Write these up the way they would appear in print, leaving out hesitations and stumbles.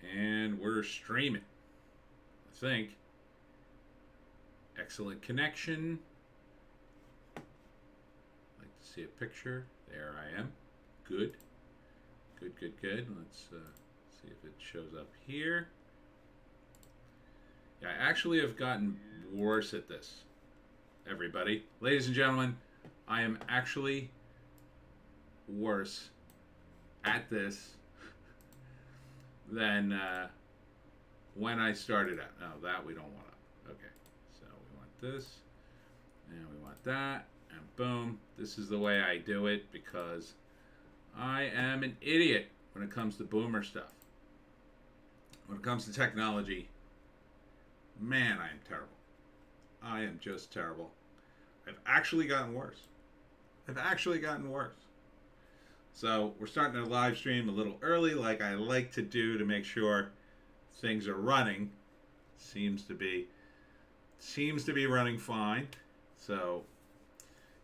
And we're streaming. I think. Excellent connection. I'd like to see a picture. There I am. Good. Good, good, good. Let's see if it shows up here. Yeah, I actually have gotten worse at this, everybody. Ladies and gentlemen, I am actually worse at this than when I started out. No, that we don't want to. Okay, so we want this, and we want that, and boom. This is the way I do it because I am an idiot when it comes to boomer stuff. When it comes to technology, man, I am terrible. I am just terrible. I've actually gotten worse. I've actually gotten worse. So we're starting to live stream a little early, like I like to do, to make sure things are running. Seems to be running fine. So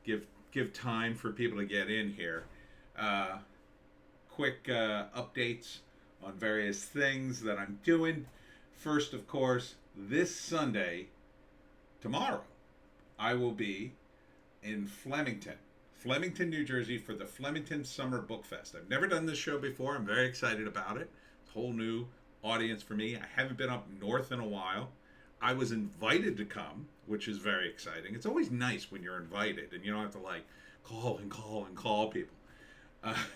give time for people to get in here. Quick updates on various things that I'm doing. First, of course, this Sunday, tomorrow, I will be in Flemington, New Jersey, for the Flemington Summer Book Fest. I've never done this show before. I'm very excited about it. It's a whole new audience for me. I haven't been up north in a while. I was invited to come, which is very exciting. It's always nice when you're invited and you don't have to like call and call and call people.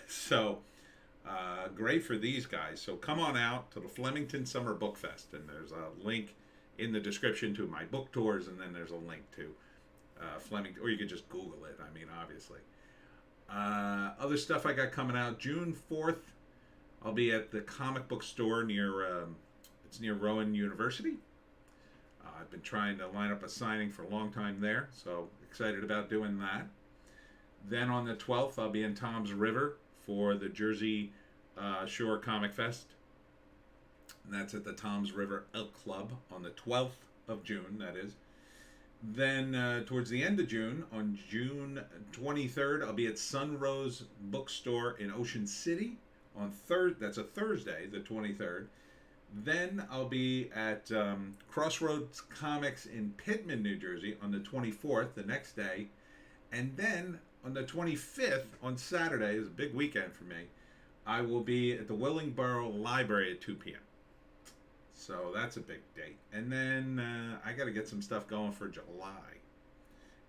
So great for these guys. So come on out to the Flemington Summer Book Fest, and there's a link in the description to my book tours, and then there's a link to Flemington, or you could just Google it. I mean, obviously. Other stuff I got coming out June 4th. I'll be at the comic book store near it's near Rowan University. I've been trying to line up a signing for a long time there, so excited about doing that. Then on the 12th, I'll be in Tom's River for the Jersey Shore Comic Fest. And that's at the Tom's River Elk Club on the 12th of June, that is. Then towards the end of June, on June 23rd, I'll be at Sunrose Bookstore in Ocean City on that's a Thursday, the 23rd. Then I'll be at Crossroads Comics in Pittman, New Jersey on the 24th, the next day. And then on the 25th, on Saturday, is a big weekend for me, I will be at the Willingboro Library at 2 p.m. So that's a big date. And then I got to get some stuff going for July.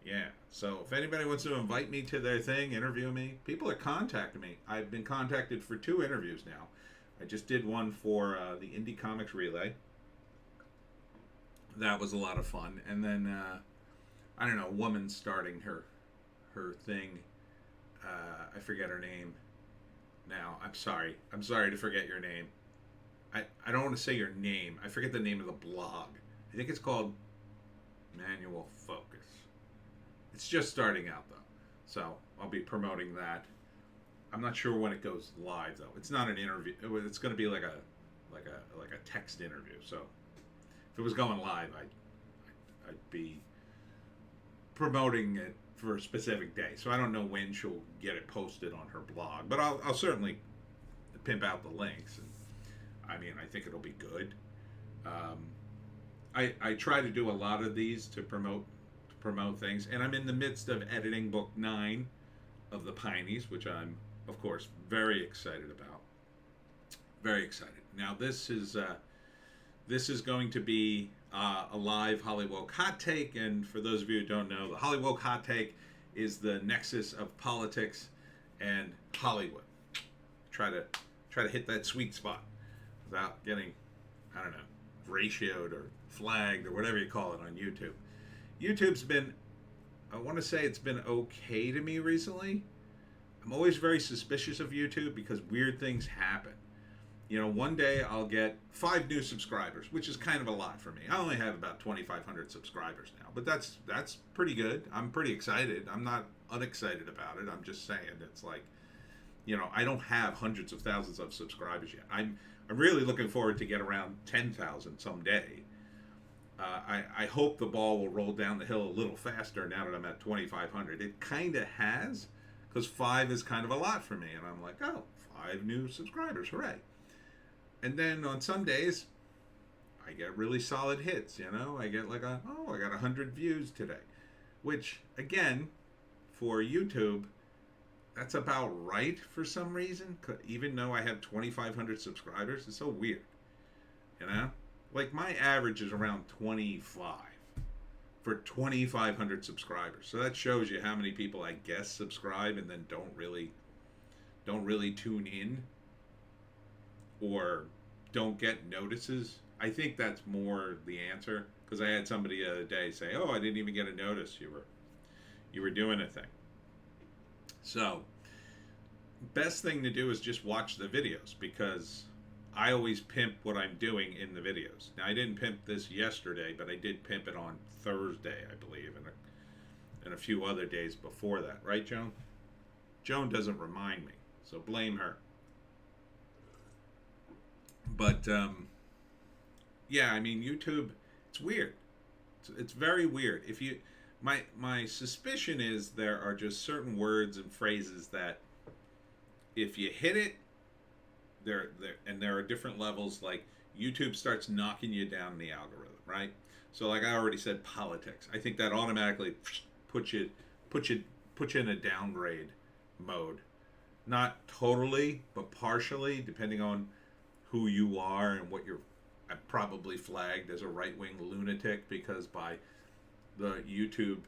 Yeah. So if anybody wants to invite me to their thing, interview me, people are contacting me. I've been contacted for 2 interviews now. I just did one for the Indie Comics Relay. That was a lot of fun. And then, I don't know, a woman starting her thing. I forget her name now. I'm sorry. I'm sorry to forget your name. I don't want to say your name. I forget the name of the blog. I think it's called Manual Focus. It's just starting out, though. So I'll be promoting that. I'm not sure when it goes live, though. It's not an interview. It's going to be like a text interview. So if it was going live, I'd be promoting it for a specific day. So I don't know when she'll get it posted on her blog, but I'll certainly pimp out the links. And I mean, I think it'll be good. I try to do a lot of these to promote things, and I'm in the midst of editing book 9 of the Pineys, which I'm, of course, very excited about. Very excited. Now this is going to be a live Hollywoke hot take, and for those of you who don't know, the Hollywoke hot take is the nexus of politics and Hollywood. Try to hit that sweet spot without getting, I don't know, ratioed or flagged or whatever you call it on YouTube. YouTube's been, I want to say it's been okay to me recently. I'm always very suspicious of YouTube because weird things happen. You know, one day I'll get 5 new subscribers, which is kind of a lot for me. I only have about 2,500 subscribers now, but that's pretty good. I'm pretty excited. I'm not unexcited about it. I'm just saying, it's like, you know, I don't have hundreds of thousands of subscribers yet. I'm really looking forward to get around 10,000 someday. I hope the ball will roll down the hill a little faster now that I'm at 2,500. It kind of has, because 5 is kind of a lot for me. And I'm like, oh, 5 new subscribers, hooray. And then on some days, I get really solid hits. I get like I got 100 views today, which again, for YouTube, that's about right for some reason. Even though I have 2,500 subscribers, it's so weird. Like my average is around 25 for 2,500 subscribers. So that shows you how many people I guess subscribe and then don't really tune in or don't get notices. I think that's more the answer, because I had somebody the other day say, "Oh, I didn't even get a notice you were doing a thing." So, best thing to do is just watch the videos, because I always pimp what I'm doing in the videos. Now, I didn't pimp this yesterday, but I did pimp it on Thursday, I believe, and a few other days before that. Right, Joan? Joan doesn't remind me, so blame her. But, yeah, I mean, YouTube, it's weird. It's very weird. My suspicion is there are just certain words and phrases that if you hit it, there are different levels. Like YouTube starts knocking you down in the algorithm, right? So like I already said, politics. I think that automatically puts you in a downgrade mode. Not totally, but partially, depending on who you are and what you're. I'm probably flagged as a right-wing lunatic, because by the YouTube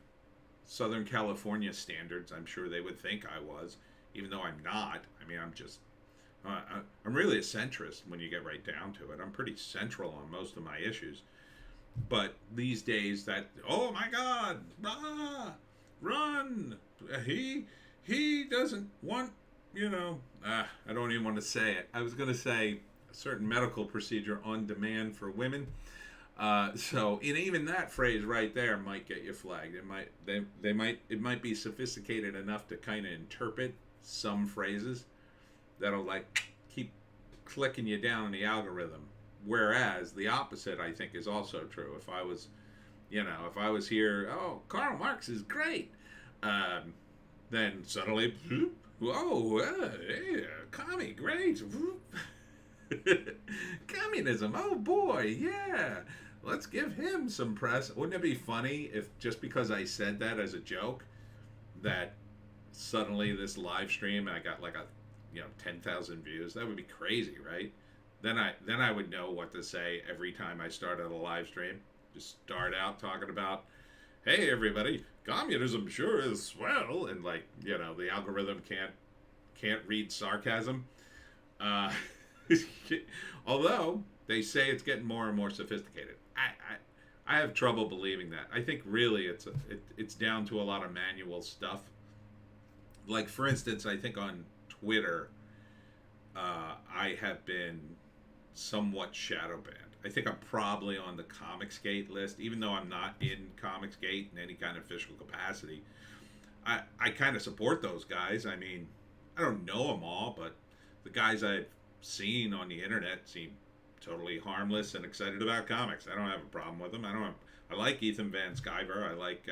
Southern California standards, I'm sure they would think I was, even though I'm not. I mean, I'm really a centrist when you get right down to it. I'm pretty central on most of my issues. But these days, oh my God, run! He doesn't want, I don't even want to say it. I was going to say a certain medical procedure on demand for women. So even that phrase right there might get you flagged. It might be sophisticated enough to kind of interpret some phrases that'll like keep clicking you down in the algorithm. Whereas the opposite, I think, is also true. If I was here, oh, Karl Marx is great, then suddenly, whoa, hey, commie, great. Communism, oh boy, yeah. Let's give him some press. Wouldn't it be funny if just because I said that as a joke, that suddenly this live stream, I got like 10,000 views? That would be crazy, right? Then I would know what to say every time I started a live stream. Just start out talking about, hey everybody, communism sure is swell, and the algorithm can't read sarcasm. Although they say it's getting more and more sophisticated, I have trouble believing that. I think really it's down to a lot of manual stuff. Like for instance, I think on Twitter, I have been somewhat shadow banned. I think I'm probably on the Comicsgate list, even though I'm not in Comicsgate in any kind of official capacity. I kind of support those guys. I mean, I don't know them all, but the guys I've seen on the internet seem totally harmless and excited about comics. I don't have a problem with them. I like Ethan Van Sciver. I like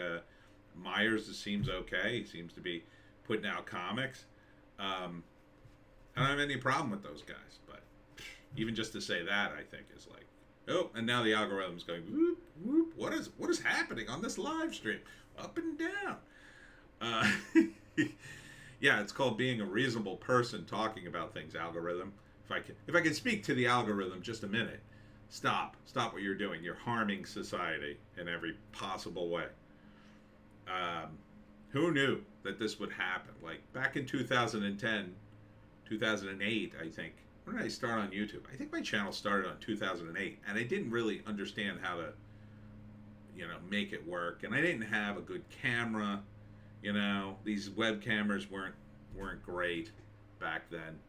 Myers. It seems okay. He seems to be putting out comics. I don't have any problem with those guys, but even just to say that, I think is like, oh, and now the algorithm's going whoop whoop. What is happening on this live stream? Up and down. Yeah, it's called being a reasonable person talking about things. Algorithm. If I can speak to the algorithm just a minute, stop what you're doing. You're harming society in every possible way. Who knew that this would happen? Like back in 2010, 2008, I think. When did I start on YouTube? I think my channel started on 2008, and I didn't really understand how to, make it work. And I didn't have a good camera. These web cameras weren't great back then.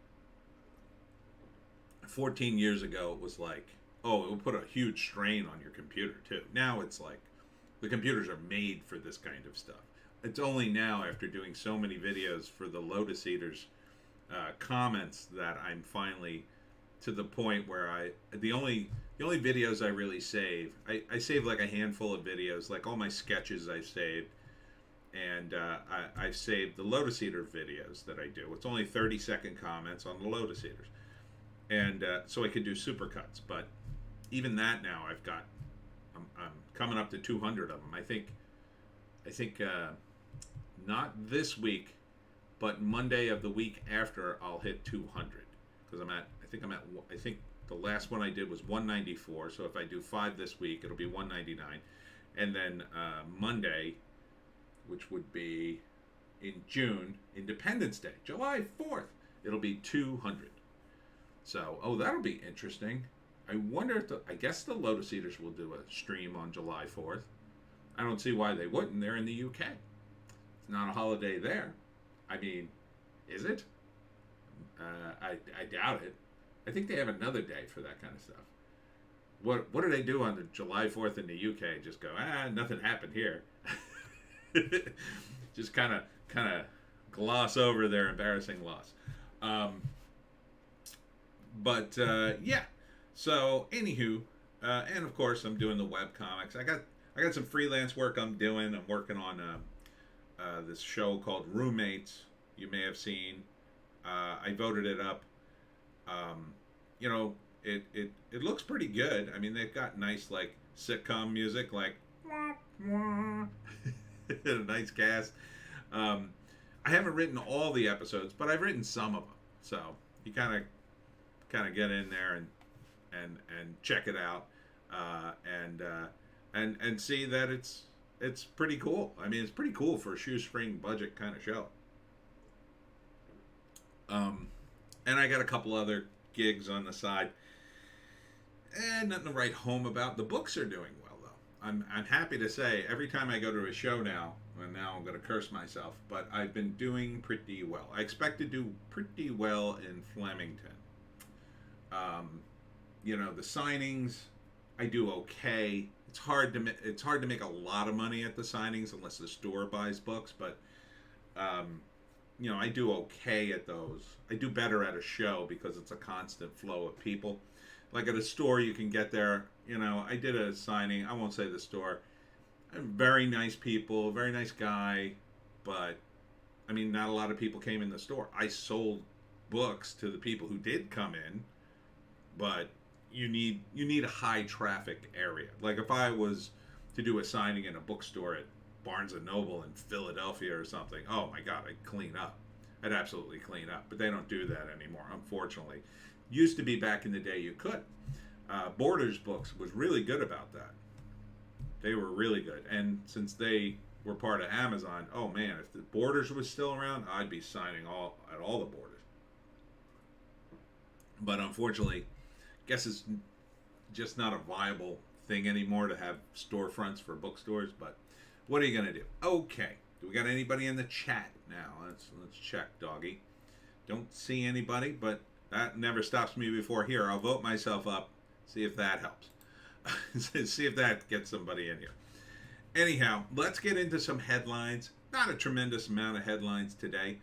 14 years ago, it was like, oh, it would put a huge strain on your computer too. Now it's like the computers are made for this kind of stuff. It's only now, after doing so many videos for the Lotus Eaters comments, that I'm finally to the point where the only videos I really save, I save like a handful of videos, like all my sketches I've saved, and I've saved the Lotus Eater videos that I do. It's only 30-second comments on the Lotus Eaters. and so I could do supercuts. But even that now, I'm coming up to 200 of them. I think not this week, but Monday of the week after I'll hit 200 because I think the last one I did was 194. So if I do 5 this week, it'll be 199, and then Monday, which would be in June, Independence Day, July 4th, it'll be 200. So, that'll be interesting. I wonder if I guess the Lotus Eaters will do a stream on July 4th. I don't see why they wouldn't. They're in the UK. It's not a holiday there. I mean, is it? I doubt it. I think they have another day for that kind of stuff. What do they do on the July 4th in the UK? Just go, nothing happened here. Just kind of gloss over their embarrassing loss. But yeah. So anywho, and of course I'm doing the web comics. I got some freelance work I'm doing. I'm working on this show called Roommates. You may have seen. I voted it up. You know, it looks pretty good. I mean, they've got nice like sitcom music, like a nice cast. I haven't written all the episodes, but I've written some of them. So you kind of get in there and check it out, and see that it's pretty cool. I mean, it's pretty cool for a shoestring budget kind of show. And I got a couple other gigs on the side, and nothing to write home about. The books are doing well, though. I'm happy to say every time I go to a show now, and now I'm going to curse myself, but I've been doing pretty well. I expect to do pretty well in Flemington. You know, the signings, I do okay. It's hard to make a lot of money at the signings unless the store buys books, but you know, I do okay at those. I do better at a show because it's a constant flow of people. Like at a store, you can get there. You know, I did a signing. I won't say the store. Very nice people, very nice guy, but I mean, not a lot of people came in the store. I sold books to the people who did come in, but you need a high traffic area. Like if I was to do a signing in a bookstore at Barnes and Noble in Philadelphia or something, oh my God, I'd clean up. I'd absolutely clean up. But they don't do that anymore, unfortunately. Used to be back in the day you could. Borders Books was really good about that. They were really good. And since they were part of Amazon, oh man, if the Borders was still around, I'd be signing at all the Borders. But unfortunately, I guess it's just not a viable thing anymore to have storefronts for bookstores. But what are you going to do? Okay. Do we got anybody in the chat now? Let's check, doggy. Don't see anybody, but that never stops me before here. I'll vote myself up, see if that helps. See if that gets somebody in here. Anyhow, let's get into some headlines. Not a tremendous amount of headlines today.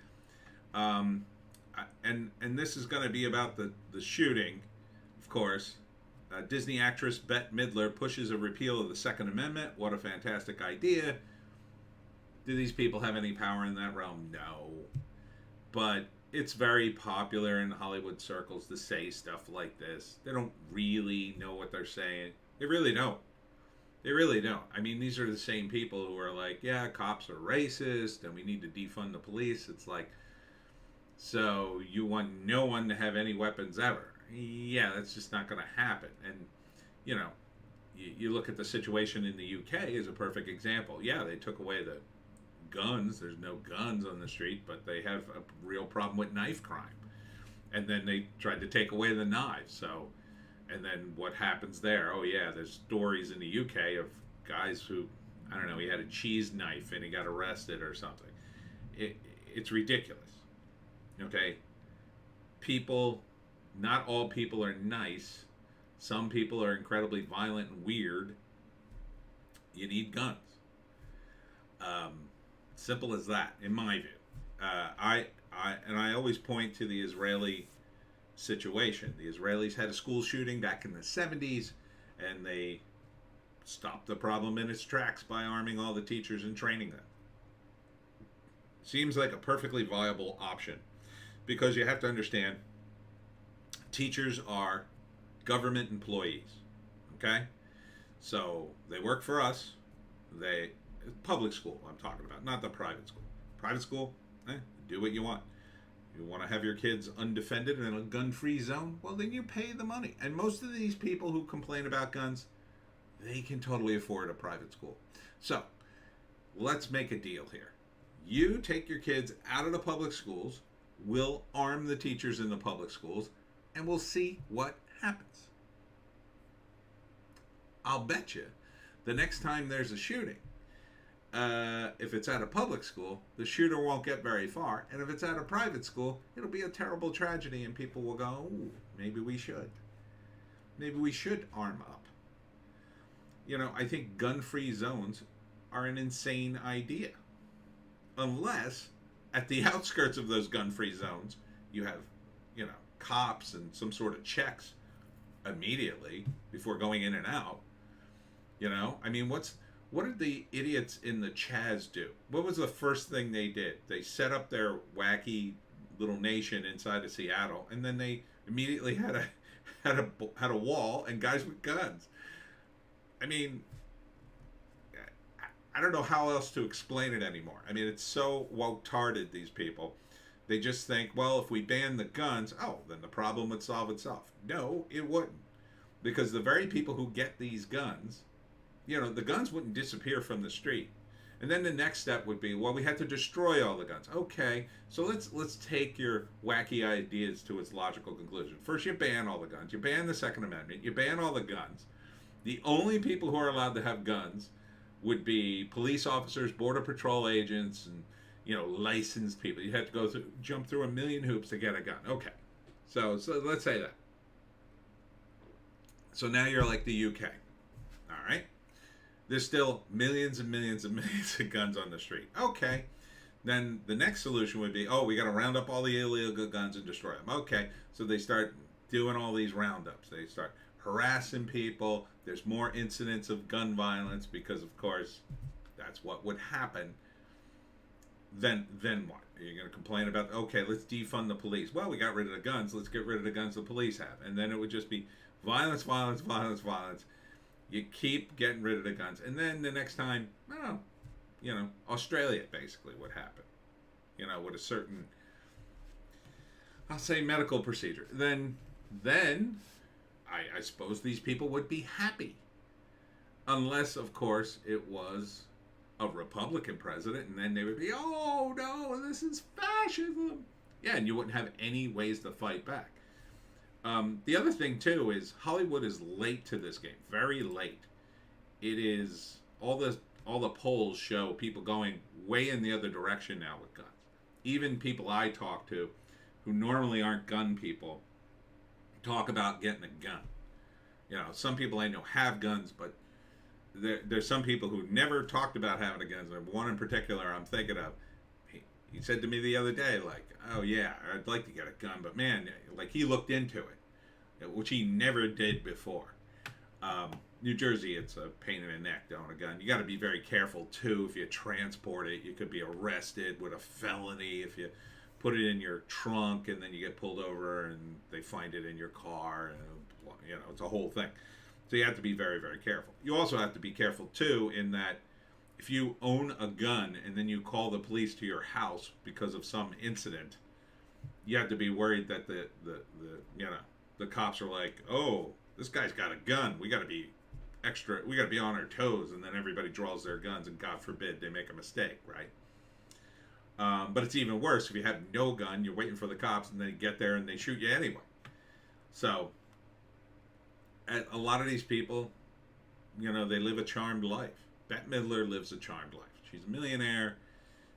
And this is going to be about the shooting, of course. Disney actress Bette Midler pushes a repeal of the Second Amendment. What a fantastic idea. Do these people have any power in that realm? No. But it's very popular in Hollywood circles to say stuff like this. They don't really know what they're saying. They really don't. They really don't. I mean, these are the same people who are like, yeah, cops are racist and we need to defund the police. It's like, so you want no one to have any weapons ever. Yeah, that's just not going to happen. And, you know, you look at the situation in the UK as a perfect example. Yeah, they took away the guns. There's no guns on the street, but they have a real problem with knife crime. And then they tried to take away the knives. So, and then what happens there? Oh, yeah, there's stories in the UK of guys who, I don't know, he had a cheese knife and he got arrested or something. It's ridiculous. Okay? People, not all people are nice. Some people are incredibly violent and weird. You need guns. Simple as that, in my view. I always point to the Israeli situation. The Israelis had a school shooting back in the 70s, and they stopped the problem in its tracks by arming all the teachers and training them. Seems like a perfectly viable option, because you have to understand, Teachers are government employees. Okay? So they work for us. They public school I'm talking about, not the private school. Private school, do what you want. You want to have your kids undefended in a gun-free zone? Well, then you pay the money. And most of these people who complain about guns, they can totally afford a private school. So, let's make a deal here. You take your kids out of the public schools, we'll arm the teachers in the public schools, and we'll see what happens. I'll bet you the next time there's a shooting, if it's at a public school, the shooter won't get very far. And if it's at a private school, it'll be a terrible tragedy and people will go, ooh, maybe we should. Maybe we should arm up. You know, I think gun-free zones are an insane idea. Unless, at the outskirts of those gun-free zones, you have, you know, cops and some sort of checks immediately before going in and out. You know, I mean, what did the idiots in the Chaz do? What was the first thing they did? They set up their wacky little nation inside of Seattle, and then they immediately had a wall and guys with guns. I mean, I don't know how else to explain it anymore. I mean, it's so woke-tarded, these people. They just think, well, if we ban the guns, oh, then the problem would solve itself. No, it wouldn't. Because the very people who get these guns, you know, the guns wouldn't disappear from the street. And then the next step would be, well, we had to destroy all the guns. Okay, so let's take your wacky ideas to its logical conclusion. First, you ban all the guns. You ban the Second Amendment. You ban all the guns. The only people who are allowed to have guns would be police officers, border patrol agents, and, you know, licensed people. You had to jump through a million hoops to get a gun. Okay, so let's say that. So now you're like the UK. All right. There's still millions and millions and millions of guns on the street. Okay. Then the next solution would be, oh, we got to round up all the illegal guns and destroy them. Okay. So they start doing all these roundups. They start harassing people. There's more incidents of gun violence because, of course, that's what would happen. Then what? You're going to complain about, okay, let's defund the police. Well, we got rid of the guns. Let's get rid of the guns the police have. And then it would just be violence, violence, violence, violence. You keep getting rid of the guns. And then the next time, oh, you know, Australia basically would happen. You know, with a certain, I'll say, medical procedure. Then I suppose these people would be happy. Unless, of course, it was a Republican president, and then they would be, oh, no, this is fascism. Yeah, and you wouldn't have any ways to fight back. The other thing, too, is Hollywood is late to this game. Very late. It is, all the polls show people going way in the other direction now with guns. Even people I talk to who normally aren't gun people talk about getting a gun. You know, some people I know have guns, but there's some people who never talked about having a gun. One in particular I'm thinking of. He said to me the other day, like, oh yeah, I'd like to get a gun, but man, like, he looked into it, which he never did before. New Jersey, it's a pain in the neck to own a gun. You got to be very careful too. If you transport it, you could be arrested with a felony if you put it in your trunk and then you get pulled over and they find it in your car. And, you know, it's a whole thing. So you have to be very, very careful. You also have to be careful too in that if you own a gun and then you call the police to your house because of some incident, you have to be worried that the cops are like, oh, this guy's got a gun. We got to be on our toes, and then everybody draws their guns, and God forbid they make a mistake, right? But it's even worse if you have no gun, you're waiting for the cops, and they get there and they shoot you anyway. So, a lot of these people, you know, they live a charmed life. Bette Midler lives a charmed life. She's a millionaire.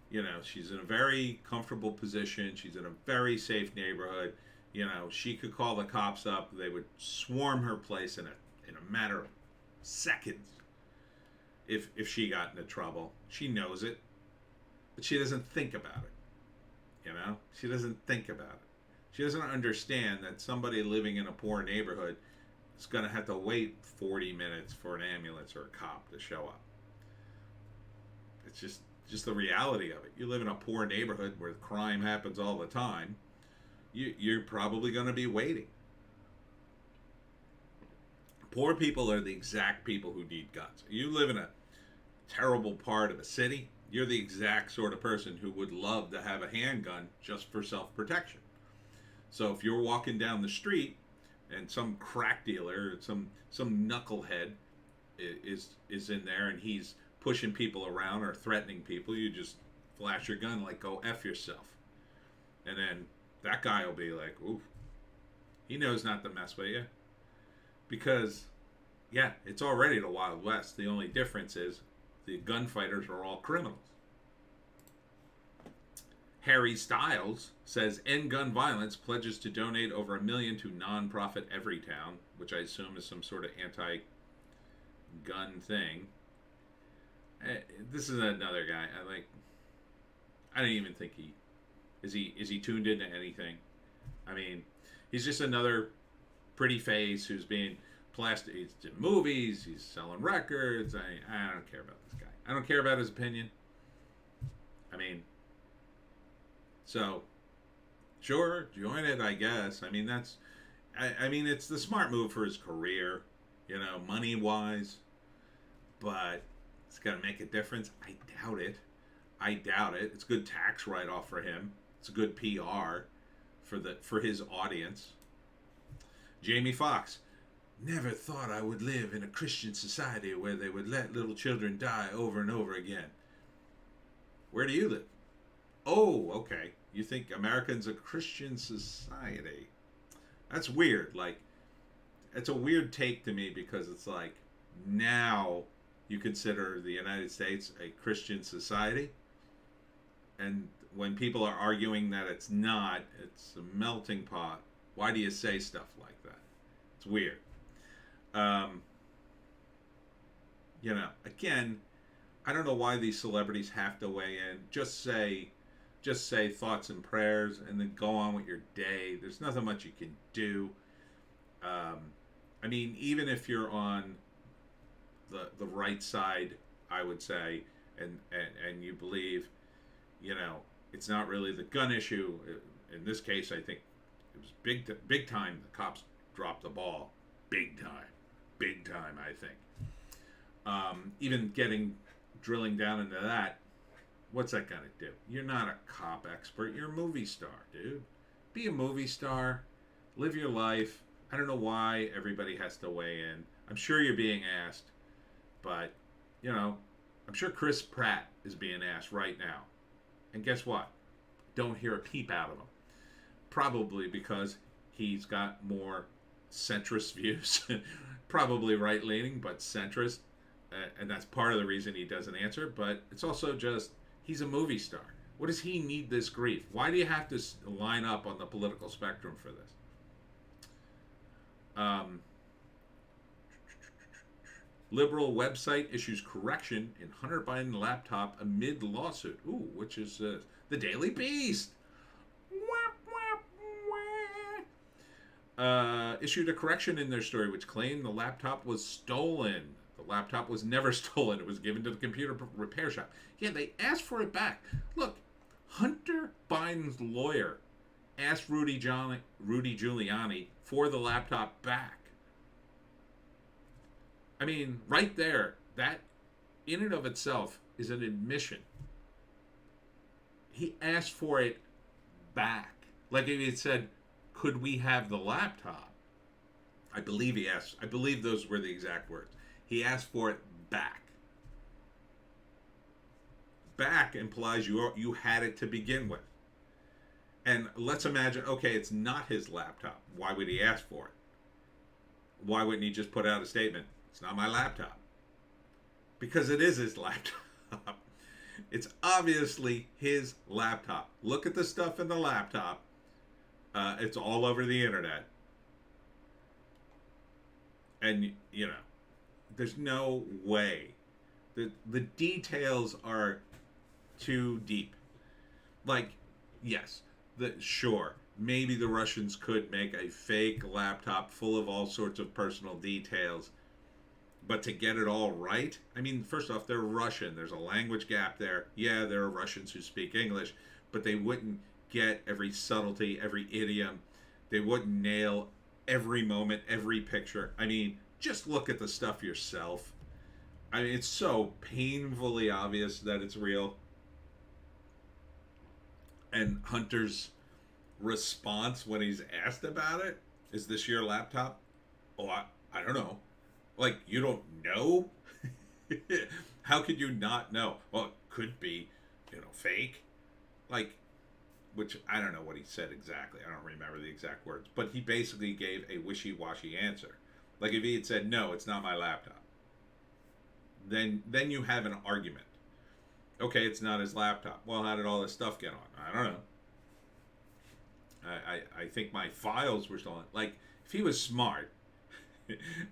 You know, she's in a very comfortable position. She's in a very safe neighborhood. You know, she could call the cops up. They would swarm her place in a matter of seconds if she got into trouble. She knows it, but she doesn't think about it. You know, she doesn't think about it. She doesn't understand that somebody living in a poor neighborhood is going to have to wait 40 minutes for an ambulance or a cop to show up. It's just the reality of it. You live in a poor neighborhood where crime happens all the time. You're probably going to be waiting. Poor people are the exact people who need guns. You live in a terrible part of a city, you're the exact sort of person who would love to have a handgun just for self-protection. So if you're walking down the street and some crack dealer, some knucklehead is in there and he's pushing people around or threatening people, you just flash your gun like, go F yourself. And then that guy will be like, ooh, he knows not to mess with you. Because, yeah, it's already the Wild West. The only difference is the gunfighters are all criminals. Harry Styles says, end gun violence, pledges to donate over $1 million to nonprofit Everytown, which I assume is some sort of anti-gun thing. This is another guy. I don't even think is he tuned into anything. I mean, he's just another pretty face who's being plastered. He's in movies. He's selling records. I don't care about this guy. I don't care about his opinion. I mean, so sure, join it, I guess. I mean, I mean, it's the smart move for his career, money wise. But it's got to make a difference. I doubt it. It's a good tax write-off for him. It's a good PR for his audience. Jamie Foxx, never thought I would live in a Christian society where they would let little children die over and over again. Where do you live? Oh, okay. You think America's a Christian society? That's weird. Like, it's a weird take to me because it's like, now you consider the United States a Christian society, and when people are arguing that it's not, it's a melting pot. Why do you say stuff like that? It's weird. Again, I don't know why these celebrities have to weigh in. Just say thoughts and prayers and then go on with your day. There's nothing much you can do. I mean, even if you're on the right side, I would say, and you believe, it's not really the gun issue. In this case, I think it was big time. The cops dropped the ball. Big time, I think. Even drilling down into that, what's that gonna do? You're not a cop expert. You're a movie star, dude. Be a movie star. Live your life. I don't know why everybody has to weigh in. I'm sure you're being asked, but, I'm sure Chris Pratt is being asked right now. And guess what? Don't hear a peep out of him. Probably because he's got more centrist views. Probably right-leaning, but centrist. And that's part of the reason he doesn't answer. But it's also just, he's a movie star. What does he need this grief? Why do you have to line up on the political spectrum for this? Liberal website issues correction in Hunter Biden laptop amid lawsuit. Ooh, which is the Daily Beast. Issued a correction in their story which claimed the laptop was stolen. The laptop was never stolen. It was given to the computer repair shop. Yeah, they asked for it back. Look, Hunter Biden's lawyer asked Rudy Giuliani for the laptop back. I mean, right there, that in and of itself is an admission. He asked for it back. Like if he had said, could we have the laptop? I believe he asked. I believe those were the exact words. He asked for it back. Back implies you had it to begin with. And let's imagine, okay, it's not his laptop. Why would he ask for it? Why wouldn't he just put out a statement? It's not my laptop. Because it is his laptop. It's obviously his laptop. Look at the stuff in the laptop. It's all over the internet. And, there's no way. The details are too deep. Like, yes, sure, maybe the Russians could make a fake laptop full of all sorts of personal details. But to get it all right, I mean, first off, they're Russian. There's a language gap there. Yeah, there are Russians who speak English, but they wouldn't get every subtlety, every idiom. They wouldn't nail every moment, every picture. I mean, just look at the stuff yourself. I mean, it's so painfully obvious that it's real. And Hunter's response when he's asked about it, is this your laptop? Oh, I don't know. Like, you don't know? How could you not know? Well, it could be, fake. Like, which I don't know what he said exactly. I don't remember the exact words. But he basically gave a wishy-washy answer. Like, if he had said, no, it's not my laptop, then you have an argument. Okay, it's not his laptop. Well, how did all this stuff get on? I don't know. I think my files were stolen. Like, if he was smart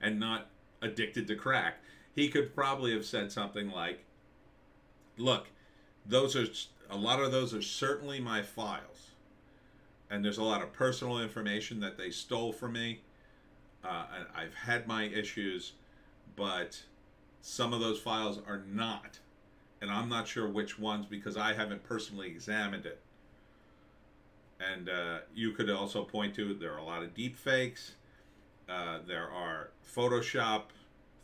and not addicted to crack, he could probably have said something like, look, a lot of those are certainly my files. And there's a lot of personal information that they stole from me. And I've had my issues, but some of those files are not. And I'm not sure which ones because I haven't personally examined it. And you could also point to there are a lot of deep fakes. There are Photoshop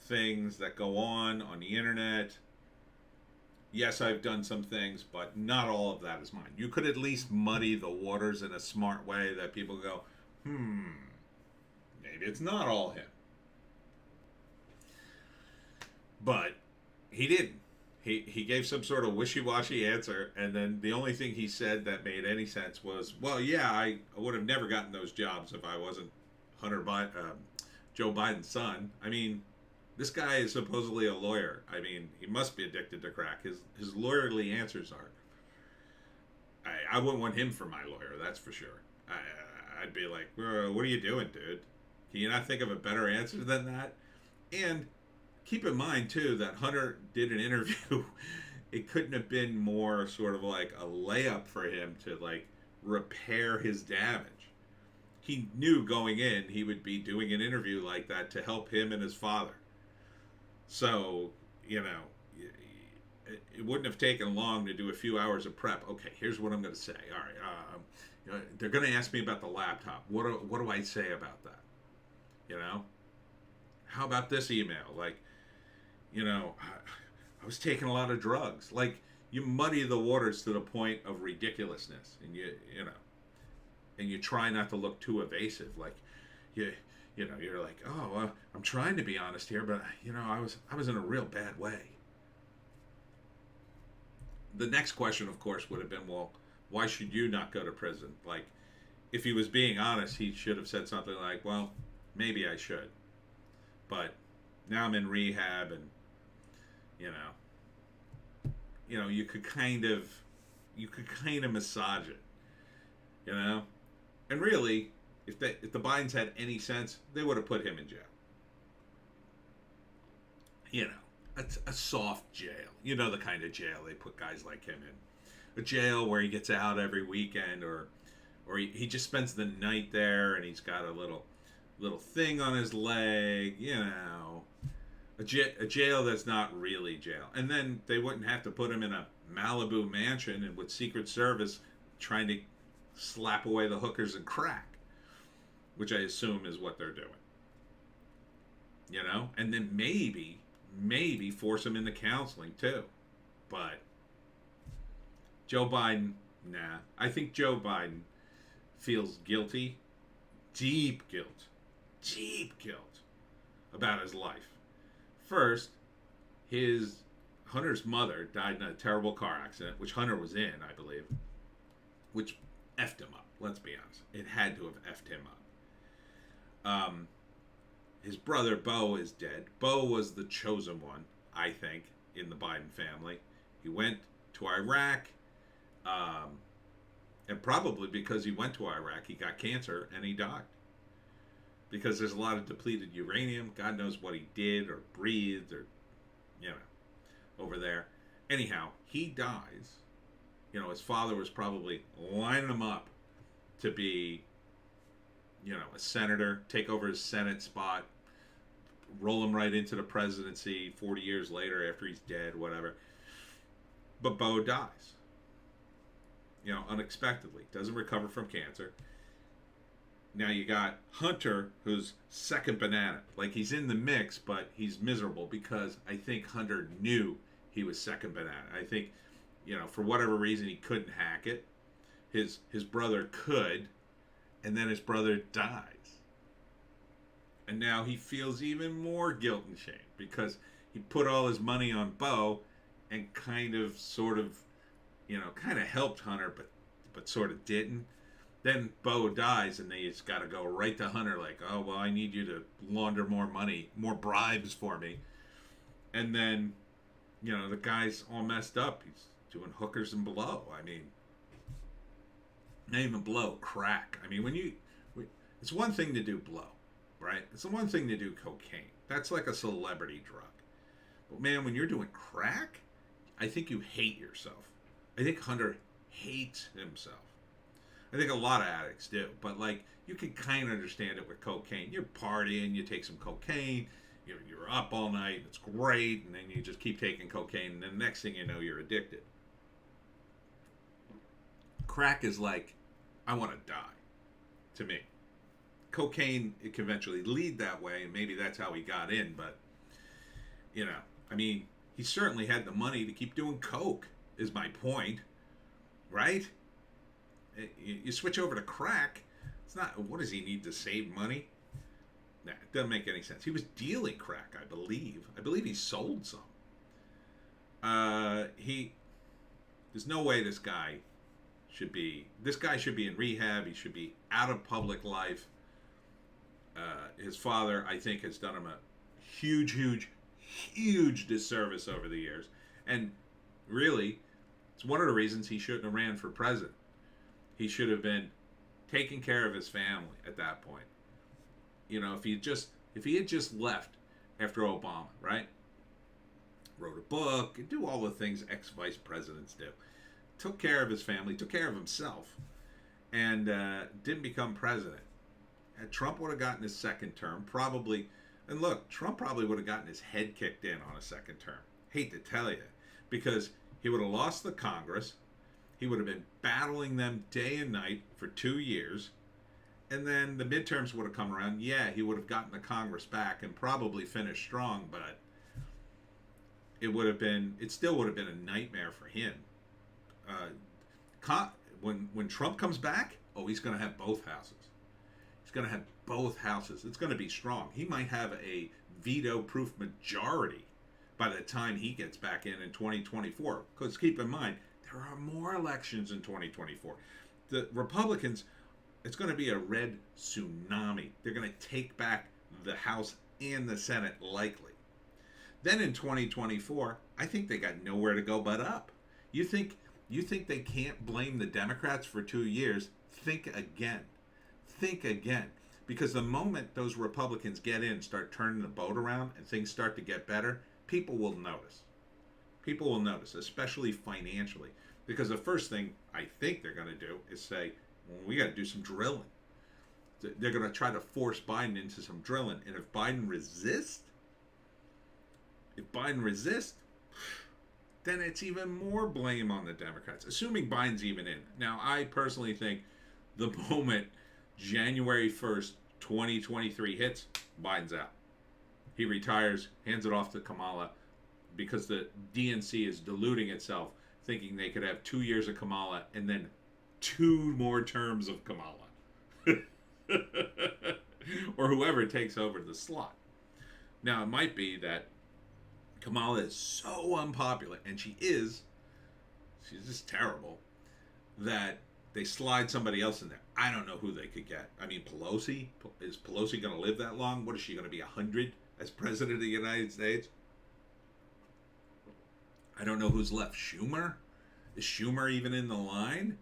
things that go on the internet. Yes, I've done some things, but not all of that is mine. You could at least muddy the waters in a smart way that people go, maybe it's not all him. But he didn't. He gave some sort of wishy-washy answer, and then the only thing he said that made any sense was, well, yeah, I would have never gotten those jobs if I wasn't Joe Biden's son. I mean, this guy is supposedly a lawyer. I mean, he must be addicted to crack. His lawyerly answers are, I wouldn't want him for my lawyer, that's for sure. I'd be like, what are you doing, dude? Can you not think of a better answer than that? And keep in mind, too, that Hunter did an interview. It couldn't have been more sort of like a layup for him to, like, repair his damage. He knew going in he would be doing an interview like that to help him and his father. So, it wouldn't have taken long to do a few hours of prep. Okay, here's what I'm going to say. All right, they're going to ask me about the laptop. What do I say about that? How about this email? Like, I was taking a lot of drugs. Like, you muddy the waters to the point of ridiculousness, and you try not to look too evasive. Like, you're like, oh, I'm trying to be honest here, but I was in a real bad way. The next question, of course, would have been, well, why should you not go to prison? Like, if he was being honest, he should have said something like, well, maybe I should, but now I'm in rehab, and you could kind of massage it, and really, if the Bidens had any sense, they would have put him in jail. A soft jail. The kind of jail they put guys like him in. A jail where he gets out every weekend, or he just spends the night there, and he's got a little thing on his leg, a jail that's not really jail. And then they wouldn't have to put him in a Malibu mansion and with Secret Service trying to slap away the hookers and crack, which I assume is what they're doing. And then maybe force him into counseling too. But Joe Biden, nah. I think Joe Biden feels guilty, deep guilt about his life. First, Hunter's mother died in a terrible car accident, which Hunter was in, I believe, which effed him up. Let's be honest. It had to have effed him up. His brother, Beau, is dead. Beau was the chosen one, I think, in the Biden family. He went to Iraq, and probably because he went to Iraq, he got cancer and he died. Because there's a lot of depleted uranium. God knows what he did or breathed or, over there. Anyhow, he dies. His father was probably lining him up to be, a senator, take over his Senate spot, roll him right into the presidency 40 years later after he's dead, whatever. But Beau dies. Unexpectedly. Doesn't recover from cancer. Now you got Hunter, who's second banana. Like, he's in the mix, but he's miserable because I think Hunter knew he was second banana. I think, for whatever reason, he couldn't hack it. His brother could, and then his brother dies. And now he feels even more guilt and shame because he put all his money on Bo and kind of, sort of, helped Hunter, but sort of didn't. Then Bo dies, and they just got to go right to Hunter, like, oh, well, I need you to launder more money, more bribes for me. And then, the guy's all messed up. He's doing hookers and blow. I mean, not even blow, crack. I mean, it's one thing to do blow, right? It's the one thing to do cocaine. That's like a celebrity drug. But man, when you're doing crack, I think you hate yourself. I think Hunter hates himself. I think a lot of addicts do, but like, you can kind of understand it with cocaine. You're partying, you take some cocaine, you're up all night, it's great, and then you just keep taking cocaine, and then the next thing you know, you're addicted. Crack is like, I want to die, to me. Cocaine, it can eventually lead that way, and maybe that's how he got in, but, I mean, he certainly had the money to keep doing coke, is my point, right? You switch over to crack, it's not, what does he need to save money? Nah, it doesn't make any sense. He was dealing crack, I believe. I believe he sold some. There's no way this guy should be in rehab. He should be out of public life. His father, I think, has done him a huge, huge, huge disservice over the years. And really, it's one of the reasons he shouldn't have ran for president. He should have been taking care of his family at that point. If he had just left after Obama, right? Wrote a book, and do all the things ex-vice presidents do. Took care of his family, took care of himself, and didn't become president. And Trump would have gotten his second term, probably. And look, Trump probably would have gotten his head kicked in on a second term. Hate to tell you, because he would have lost the Congress. He would have been battling them day and night for 2 years. And then the midterms would have come around. Yeah, he would have gotten the Congress back and probably finished strong, but it still would have been a nightmare for him. When Trump comes back, he's going to have both houses. He's going to have both houses. It's going to be strong. He might have a veto-proof majority by the time he gets back in 2024. Because keep in mind, there are more elections in 2024. The Republicans, it's going to be a red tsunami. They're going to take back the House and the Senate, likely. Then in 2024, I think they got nowhere to go but up. You think they can't blame the Democrats for 2 years? Think again. Think again. Because the moment those Republicans get in, start turning the boat around, and things start to get better, people will notice. People will notice, especially financially. Because the first thing I think they're going to do is say, well, we got to do some drilling. They're going to try to force Biden into some drilling. And if Biden resists, then it's even more blame on the Democrats, assuming Biden's even in. Now, I personally think the moment January 1st, 2023 hits, Biden's out. He retires, hands it off to Kamala, because the DNC is deluding itself, thinking they could have 2 years of Kamala and then 2 more terms of Kamala. Or whoever takes over the slot. Now, it might be that Kamala is so unpopular, and she's just terrible, that they slide somebody else in there. I don't know who they could get. I mean, Pelosi? Is Pelosi going to live that long? What is she going to be, 100 as president of the United States? I don't know who's left. Schumer? Is Schumer even in the line?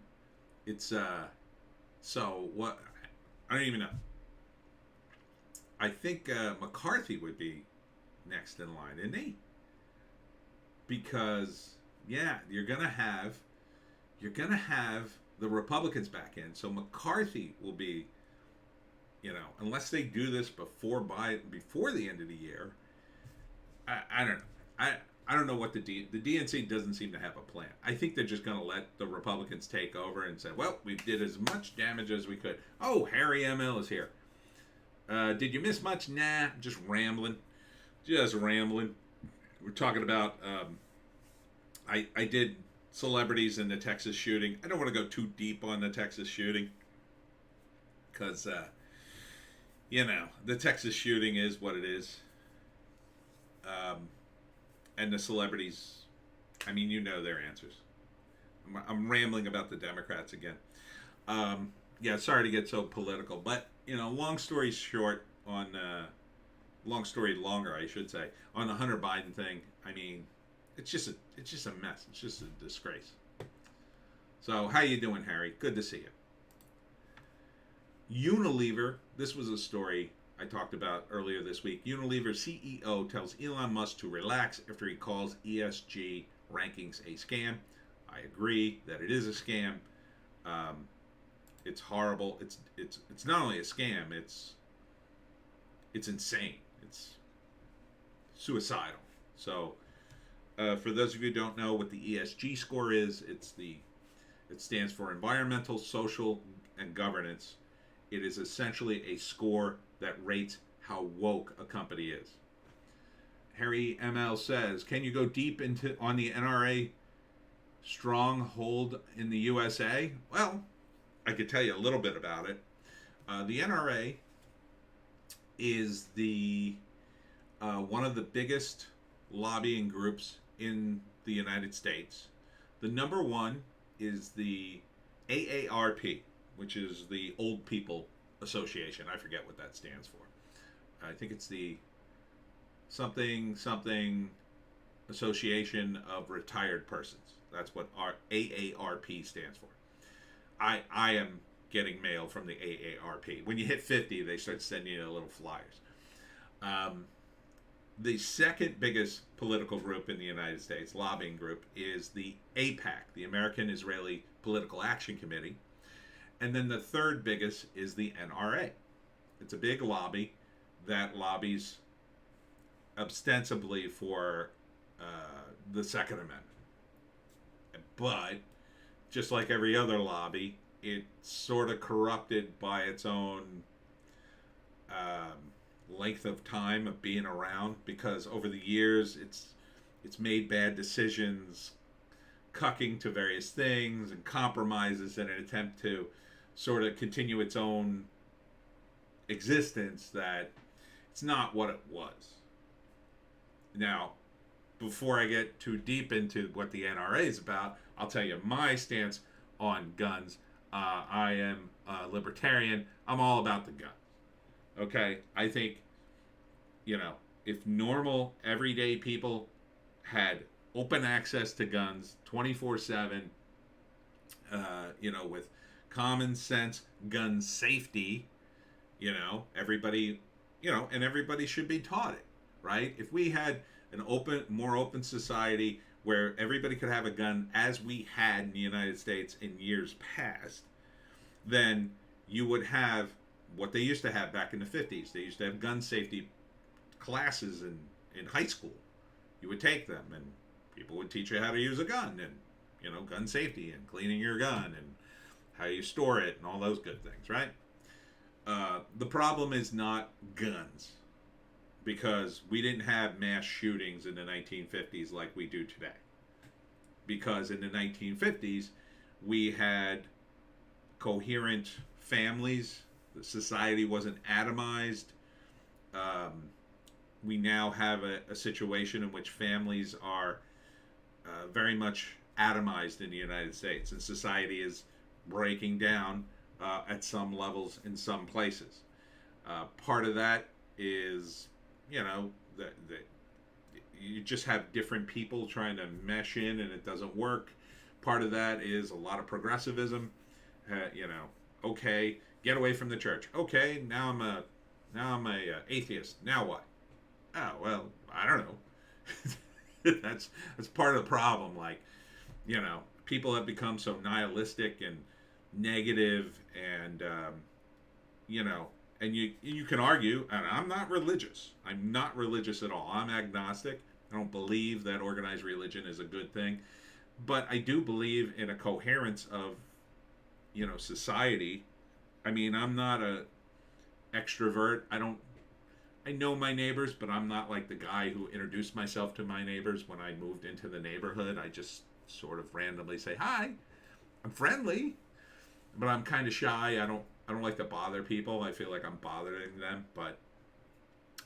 It's, so what? I don't even know. I think McCarthy would be next in line, isn't he? Because, yeah, you're gonna have the Republicans back in. So McCarthy will be, unless they do this before the end of the year. I don't know. I don't know what the DNC doesn't seem to have a plan. I think they're just going to let the Republicans take over and say, well, we did as much damage as we could. Oh, Harry ML is here. Did you miss much? Nah, just rambling. Just rambling. We're talking about, I did celebrities in the Texas shooting. I don't want to go too deep on the Texas shooting because, you know, the Texas shooting is what it is. And the celebrities, I mean, you know their answers. I'm rambling about the Democrats again. Yeah, sorry to get so political, but, you know, long story short on, long story longer, I should say, on the Hunter Biden thing, I mean, it's just a mess. It's just a disgrace. So, how you doing, Harry? Good to see you. Unilever, this was a story I talked about earlier this week. Unilever CEO tells Elon Musk to relax after he calls ESG rankings a scam. I agree that it is a scam. It's horrible. It's not only a scam. It's insane. It's suicidal. So, for those of you who don't know what the ESG score is, it stands for environmental, social, and governance. It is essentially a score that rates how woke a company is. Harry ML says, can you go deep on the NRA stronghold in the USA? Well, I could tell you a little bit about it. The NRA is one of the biggest lobbying groups in the United States. The number one is the AARP, which is the Old People Association. I forget what that stands for. I think it's the something Association of Retired Persons. That's what our AARP stands for. I am getting mail from the AARP. When you hit 50, they start sending you little flyers. The second biggest political group in the United States, lobbying group, is the Aipac, the American Israeli Political Action Committee. And then the third biggest is the NRA. It's a big lobby that lobbies ostensibly for the Second Amendment. But just like every other lobby, it's sort of corrupted by its own length of time of being around, because over the years it's made bad decisions, cucking to various things and compromises in an attempt to sort of continue its own existence, that it's not what it was. Now, before I get too deep into what the NRA is about, I'll tell you my stance on guns. I am a libertarian. I'm all about the guns. Okay? I think, you know, if normal, everyday people had open access to guns 24/7, you know, with common sense gun safety, you know, everybody, you know, and everybody should be taught it, right? If we had an more open society where everybody could have a gun as we had in the United States in years past, then you would have what they used to have back in the 50s. They used to have gun safety classes in high school. You would take them and people would teach you how to use a gun and, you know, gun safety and cleaning your gun and how you store it and all those good things, right? The problem is not guns, because we didn't have mass shootings in the 1950s like we do today. Because in the 1950s, we had coherent families. The society wasn't atomized. We now have a situation in which families are very much atomized in the United States, and society is breaking down at some levels in some places. Part of that is, you know, that you just have different people trying to mesh in and it doesn't work. Part of that is a lot of progressivism. You know, okay, get away from the church. Okay, now I'm a atheist. Now what? Oh, well, I don't know. that's part of the problem. Like, you know, people have become so nihilistic and negative, and you know, and you can argue, and I'm not religious. I'm not religious at all. I'm agnostic. I don't believe that organized religion is a good thing, but I do believe in a coherence of, society. I mean, I'm not a extrovert. I know my neighbors, but I'm not like the guy who introduced myself to my neighbors when I moved into the neighborhood. I just sort of randomly say hi. I'm friendly, but I'm kind of shy. I don't like to bother people. I feel like I'm bothering them, but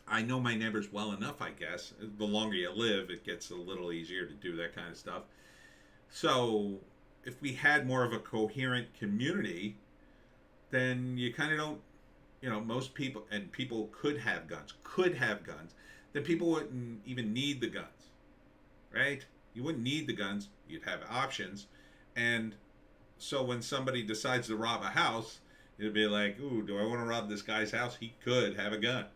I know my neighbors well enough, I guess. The longer you live, it gets a little easier to do that kind of stuff. So, if we had more of a coherent community, then you kind of don't, most people, and people could have guns, then people wouldn't even need the guns, right? You wouldn't need the guns, you'd have options. And so when somebody decides to rob a house, it'd be like, ooh, do I want to rob this guy's house? He could have a gun.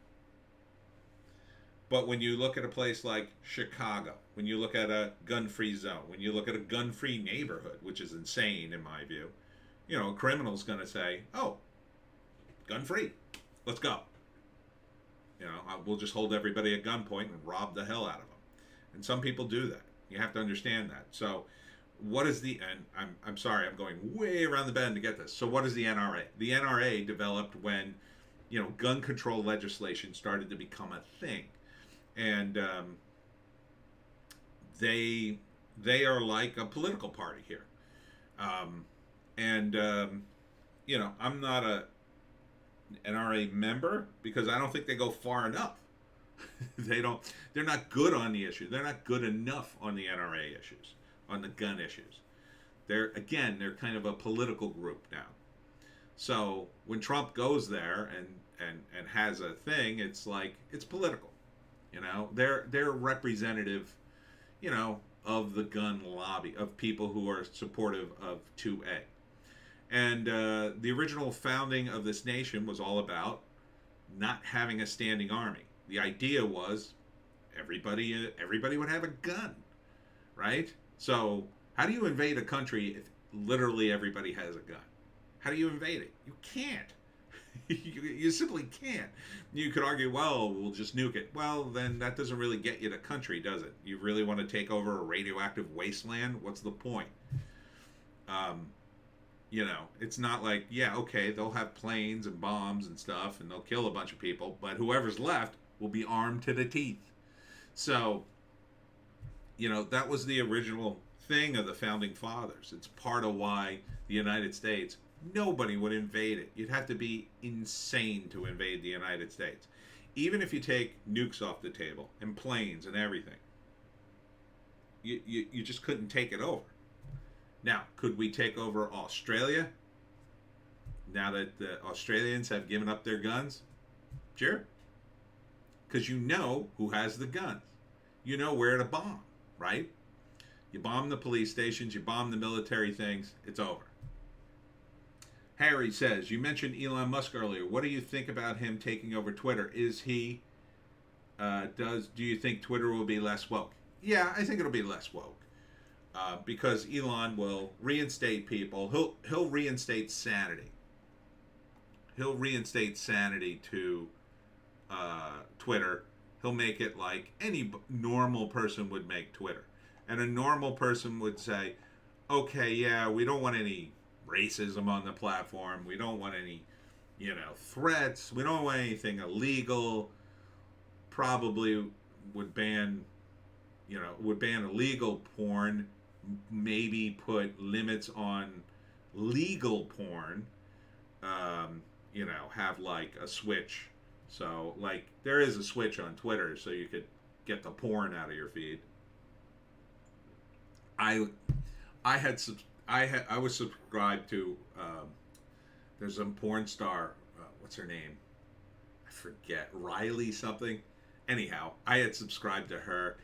But when you look at a place like Chicago, when you look at a gun-free zone, when you look at a gun-free neighborhood, which is insane in my view, a criminal's going to say, oh, gun-free, let's go. We'll just hold everybody at gunpoint and rob the hell out of them. And some people do that. You have to understand that. So what is and I'm sorry, I'm going way around the bend to get this. So what is the NRA? The NRA developed when, gun control legislation started to become a thing. And they are like a political party here. I'm not a NRA member because I don't think they go far enough. They're not good on the issue. They're not good enough on the NRA issues, on the gun issues. They're kind of a political group now. So when Trump goes there and has a thing, it's like, it's political. They're representative, of the gun lobby, of people who are supportive of 2A. And the original founding of this nation was all about not having a standing army. The idea was everybody would have a gun, right? So how do you invade a country if literally everybody has a gun? How do you invade it? You can't. You simply can't. You could argue, well, we'll just nuke it. Well, then that doesn't really get you the country, does it? You really want to take over a radioactive wasteland? What's the point? It's not like, yeah, okay, they'll have planes and bombs and stuff, and they'll kill a bunch of people, but whoever's left will be armed to the teeth. So, that was the original thing of the founding fathers. It's part of why the United States, nobody would invade it. You'd have to be insane to invade the United States. Even if you take nukes off the table and planes and everything, you just couldn't take it over. Now, could we take over Australia now that the Australians have given up their guns? Sure. Because you know who has the guns. You know where to bomb, right? You bomb the police stations, you bomb the military things, it's over. Harry says, you mentioned Elon Musk earlier. What do you think about him taking over Twitter? Do you think Twitter will be less woke? Yeah, I think it'll be less woke. Because Elon will reinstate people. He'll reinstate sanity. He'll reinstate sanity to Twitter. He'll make it like any normal person would make Twitter. And a normal person would say, okay, yeah, we don't want any racism on the platform. We don't want any, threats. We don't want anything illegal. Probably would ban illegal porn. Maybe put limits on legal porn. Have like a switch. So like there is a switch on Twitter, so you could get the porn out of your feed. I was subscribed to. There's a porn star. What's her name? I forget. Riley something. Anyhow, I had subscribed to her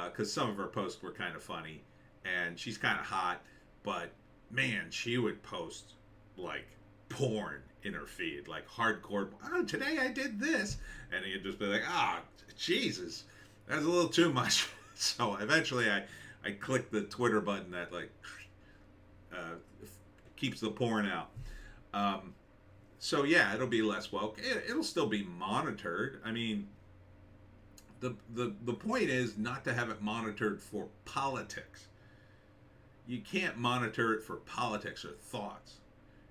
because some of her posts were kind of funny, and she's kind of hot. But man, she would post like porn in her feed, like hardcore. Oh, today I did this, and you'd just be like, Jesus, that's a little too much. So eventually, I clicked the Twitter button that like keeps the porn out. So yeah, it'll be less woke. It'll still be monitored. I mean, the point is not to have it monitored for politics. You can't monitor it for politics or thoughts.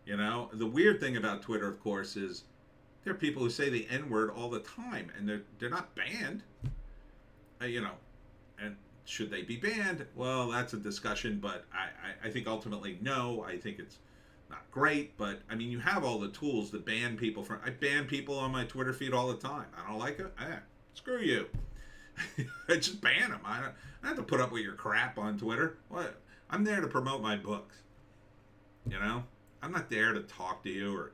You know, the weird thing about Twitter, of course, is there are people who say the N word all the time, and they're not banned. You know, and should they be banned? Well, that's a discussion, but I think ultimately no. I think it's not great, but I mean, you have all the tools to ban people from. I ban people on my Twitter feed all the time. I don't like it. Screw you. I just ban them. I don't have to put up with your crap on Twitter. What? I'm there to promote my books. You know, I'm not there to talk to you or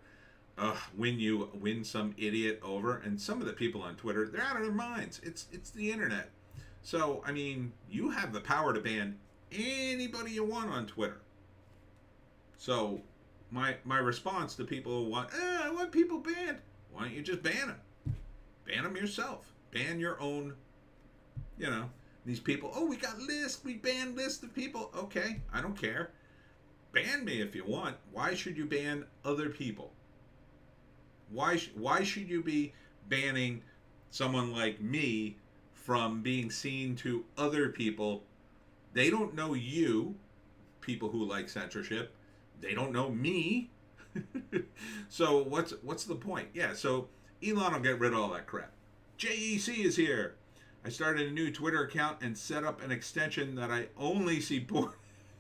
win some idiot over. And some of the people on Twitter, they're out of their minds. It's the internet. So I mean, you have the power to ban anybody you want on Twitter. So my response to people who want, I want people banned. Why don't you just ban them? Ban them yourself. Ban your own. You know, these people. Oh, we got lists. We banned lists of people. Okay, I don't care. Ban me if you want. Why should you ban other people? Why should you be banning someone like me from being seen to other people? They don't know you, people who like censorship. They don't know me. So what's the point? Yeah, so Elon will get rid of all that crap. JEC is here. I started a new Twitter account and set up an extension that I only see porn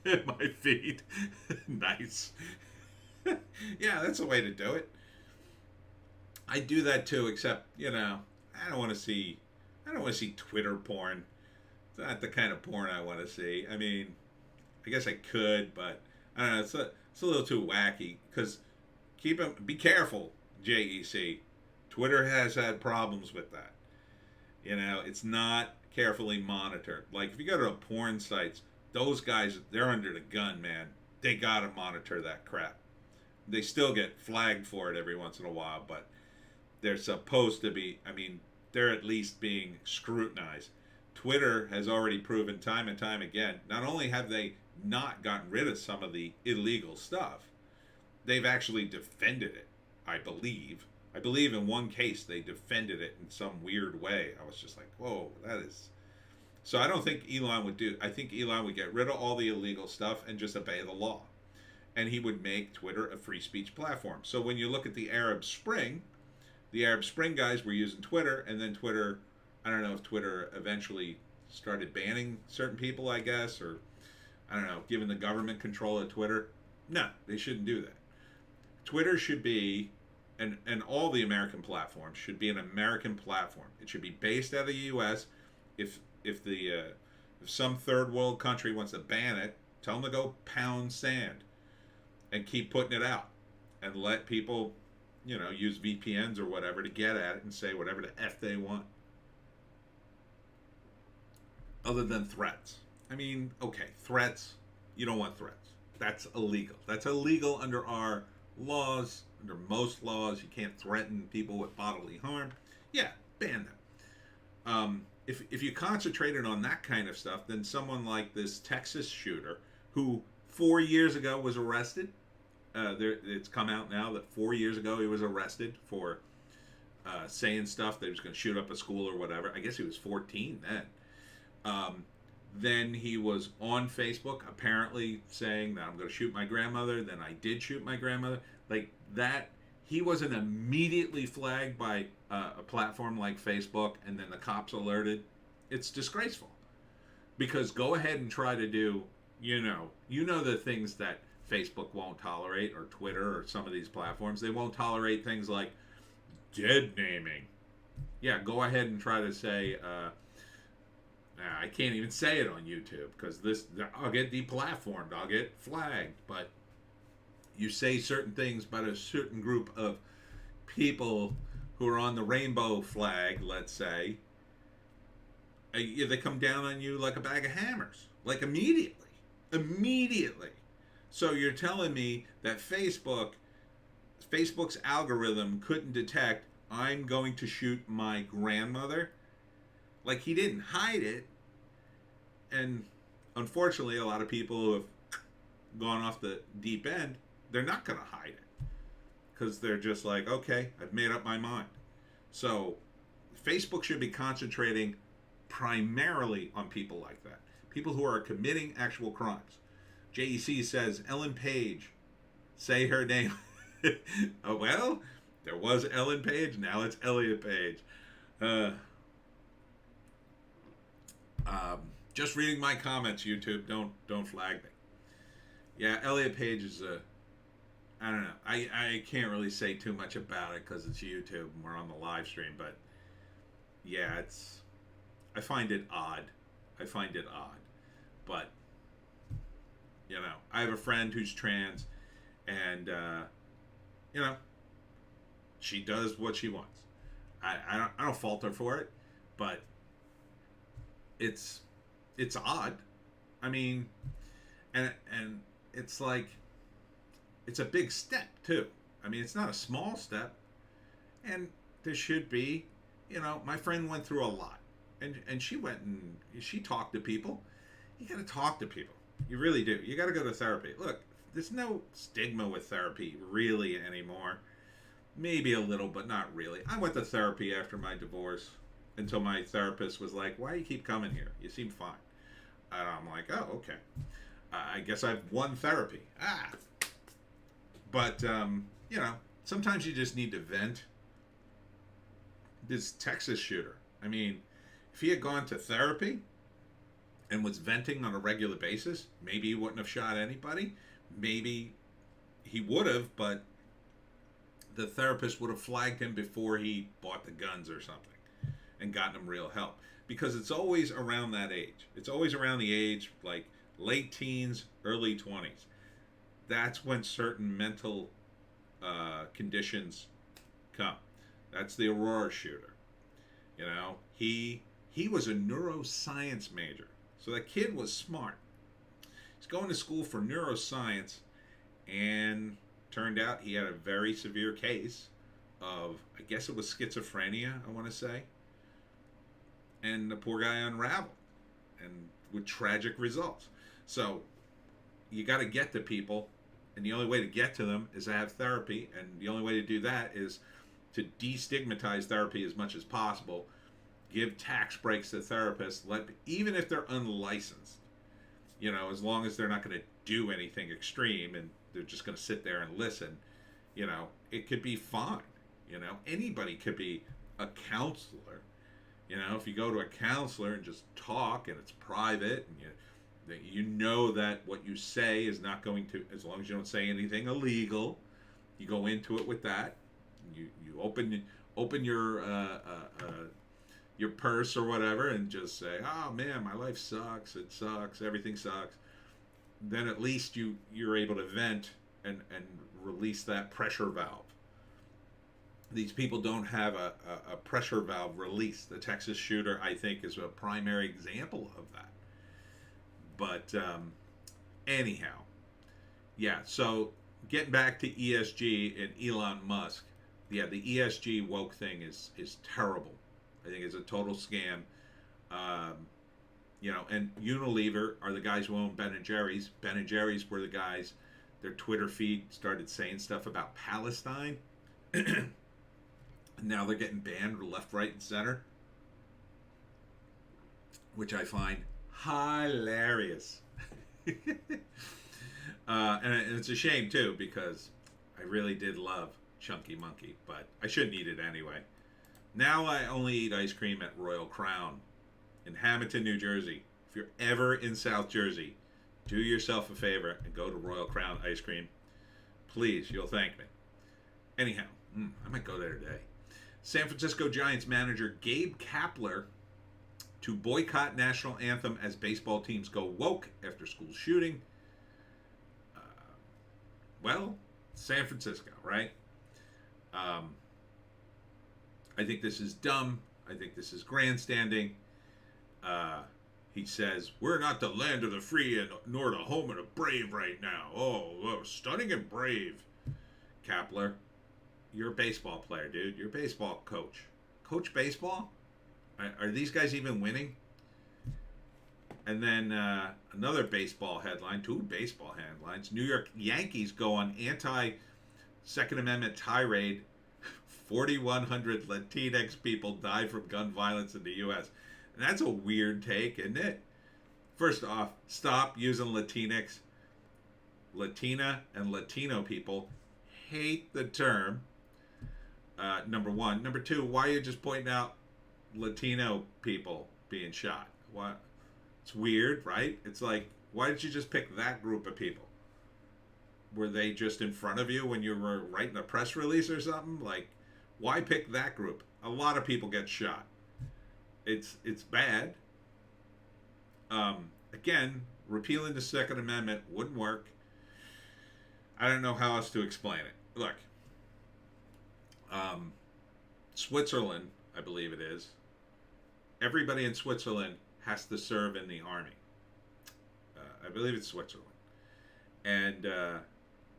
in my feed. Nice. Yeah, that's the way to do it. I do that too, except, you know, I don't want to see Twitter porn. It's not the kind of porn I want to see. I mean, I guess I could, but I don't know. It's a little too wacky. Because be careful, JEC. Twitter has had problems with that. You know, it's not carefully monitored. Like if you go to porn sites, those guys, they're under the gun, man. They gotta monitor that crap. They still get flagged for it every once in a while, but they're supposed to be. I mean, they're at least being scrutinized. Twitter has already proven time and time again, not only have they not gotten rid of some of the illegal stuff, they've actually defended it, I believe. I believe in one case they defended it in some weird way. I was just like, whoa, that is... So I don't think Elon would do... I think Elon would get rid of all the illegal stuff and just obey the law. And he would make Twitter a free speech platform. So when you look at the Arab Spring guys were using Twitter, and then Twitter... I don't know if Twitter eventually started banning certain people, I guess, or, I don't know, giving the government control of Twitter. No, they shouldn't do that. Twitter should be... And all the American platforms should be an American platform. It should be based out of the U.S. If some third world country wants to ban it, tell them to go pound sand and keep putting it out, and let people, you know, use VPNs or whatever to get at it and say whatever the F they want. Other than threats. I mean, okay, threats. You don't want threats. That's illegal. That's illegal under our laws. Under most laws, you can't threaten people with bodily harm. Yeah, ban them. If you concentrated on that kind of stuff, then someone like this Texas shooter, who 4 years ago was arrested, it's come out now that 4 years ago he was arrested for saying stuff that he was going to shoot up a school or whatever. I guess he was 14 then. Then he was on Facebook apparently saying that I'm going to shoot my grandmother. Then I did shoot my grandmother. Like that, he wasn't immediately flagged by a platform like Facebook, and then the cops alerted. It's disgraceful. Because go ahead and try to do, you know the things that Facebook won't tolerate, or Twitter, or some of these platforms. They won't tolerate things like dead naming. Yeah, go ahead and try to say, I can't even say it on YouTube because I'll get deplatformed, I'll get flagged. But you say certain things about a certain group of people who are on the rainbow flag, let's say, they come down on you like a bag of hammers, like immediately. So you're telling me that Facebook's algorithm couldn't detect I'm going to shoot my grandmother? Like, he didn't hide it. And unfortunately, a lot of people who have gone off the deep end, they're not going to hide it. Because they're just like, okay, I've made up my mind. So Facebook should be concentrating primarily on people like that. People who are committing actual crimes. JEC says, Ellen Page, say her name. Oh, well, there was Ellen Page, now it's Elliot Page. Just reading my comments, YouTube. Don't flag me. Yeah, Elliot Page is I don't know. I can't really say too much about it because it's YouTube and we're on the live stream. But yeah, I find it odd. But you know, I have a friend who's trans, and you know, she does what she wants. I don't fault her for it, but it's odd. I mean, and it's like, it's a big step too. I mean, it's not a small step, and there should be, you know, my friend went through a lot, and she went and she talked to people. You got to talk to people. You really do. You got to go to therapy. Look, there's no stigma with therapy really anymore. Maybe a little, but not really. I went to therapy after my divorce until my therapist was like, "Why do you keep coming here? You seem fine." And I'm like, "Oh, okay. I guess I've won therapy." But, you know, sometimes you just need to vent. This Texas shooter, I mean, if he had gone to therapy and was venting on a regular basis, maybe he wouldn't have shot anybody. Maybe he would have, but the therapist would have flagged him before he bought the guns or something and gotten him real help. Because it's always around that age. It's always around the age, like, late teens, early 20s. That's when certain mental conditions come. That's the Aurora shooter. You know, he was a neuroscience major. So that kid was smart. He's going to school for neuroscience, and turned out he had a very severe case of, I guess it was schizophrenia, I want to say. And the poor guy unraveled, and with tragic results. So you got to get to people, and the only way to get to them is to have therapy, and the only way to do that is to destigmatize therapy as much as possible. Give tax breaks to therapists, even if they're unlicensed, you know, as long as they're not going to do anything extreme and they're just going to sit there and listen, you know, it could be fine. You know, anybody could be a counselor. You know, if you go to a counselor and just talk, and it's private, and you know that what you say is not going to, as long as you don't say anything illegal, you go into it with that. You open your purse or whatever and just say, "Oh man, my life sucks. It sucks. Everything sucks." Then at least you're able to vent and release that pressure valve. These people don't have a pressure valve release. The Texas shooter, I think, is a primary example of that. But anyhow, yeah, so getting back to ESG and Elon Musk, yeah, the ESG woke thing is terrible. I think it's a total scam. You know, and Unilever are the guys who own Ben & Jerry's. Ben & Jerry's were the guys, their Twitter feed started saying stuff about Palestine. Now they're getting banned left, right, and center, which I find hilarious. And it's a shame, too, because I really did love Chunky Monkey, but I shouldn't eat it anyway. Now I only eat ice cream at Royal Crown in Hamilton, New Jersey. If you're ever in South Jersey, do yourself a favor and go to Royal Crown Ice Cream. Please, you'll thank me. Anyhow, I might go there today. San Francisco Giants manager Gabe Kapler to boycott national anthem as baseball teams go woke after school shooting. Well, San Francisco, right? I think this is dumb. I think this is grandstanding. He says, "We're not the land of the free and nor the home of the brave right now. Oh, stunning and brave." Kapler, you're a baseball player, dude. You're a baseball coach. Coach baseball? Are these guys even winning? And then another baseball headline, two baseball headlines. New York Yankees go on anti-Second Amendment tirade. 4,100 Latinx people die from gun violence in the U.S. And that's a weird take, isn't it? First off, stop using Latinx. Latina and Latino people hate the term. Number one. Number two, why are you just pointing out Latino people being shot? What? It's weird, right? It's like, why did you just pick that group of people? Were they just in front of you when you were writing a press release or something? Like, why pick that group? A lot of people get shot. It's bad. Again, repealing the Second Amendment wouldn't work. I don't know how else to explain it. Look, Switzerland, I believe it is. Everybody in Switzerland has to serve in the army. I believe it's Switzerland. And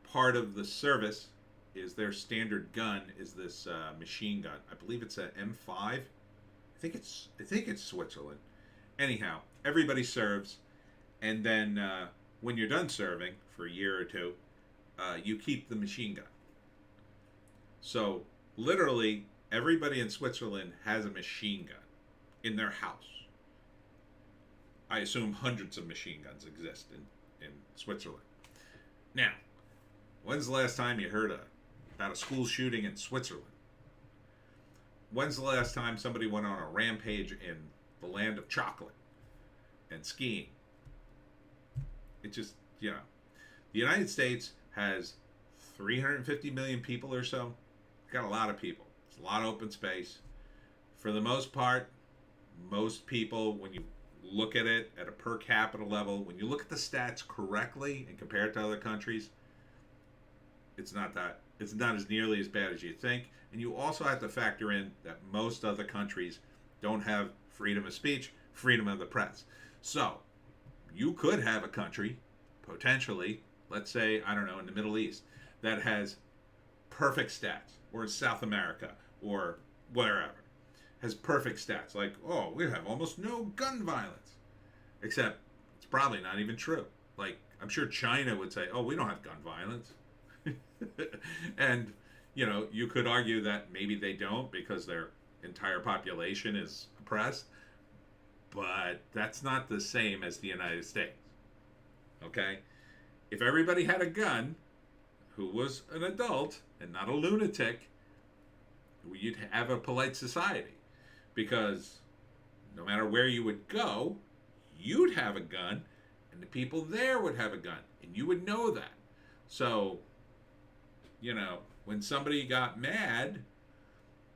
part of the service is their standard gun is this machine gun. I believe it's an M5. I think it's Switzerland. Anyhow, everybody serves, and then when you're done serving for a year or two, you keep the machine gun. So literally, everybody in Switzerland has a machine gun in their house. I assume hundreds of machine guns exist in Switzerland. Now, when's the last time you heard about a school shooting in Switzerland? When's the last time somebody went on a rampage in the land of chocolate and skiing? It just, the United States has 350 million people or so. It's got a lot of people. It's a lot of open space. For the most part, most people, when you look at it at a per capita level, when you look at the stats correctly and compare it to other countries, it's not as nearly as bad as you think. And you also have to factor in that most other countries don't have freedom of speech, freedom of the press. So you could have a country, potentially, let's say, I don't know, in the Middle East, that has perfect stats, or in South America, or wherever, has perfect stats. Like, oh, we have almost no gun violence. Except, it's probably not even true. Like, I'm sure China would say, oh, we don't have gun violence. And, you could argue that maybe they don't because their entire population is oppressed. But that's not the same as the United States. Okay? If everybody had a gun who was an adult and not a lunatic, you'd have a polite society. Because no matter where you would go, you'd have a gun, and the people there would have a gun, and you would know that. So, when somebody got mad,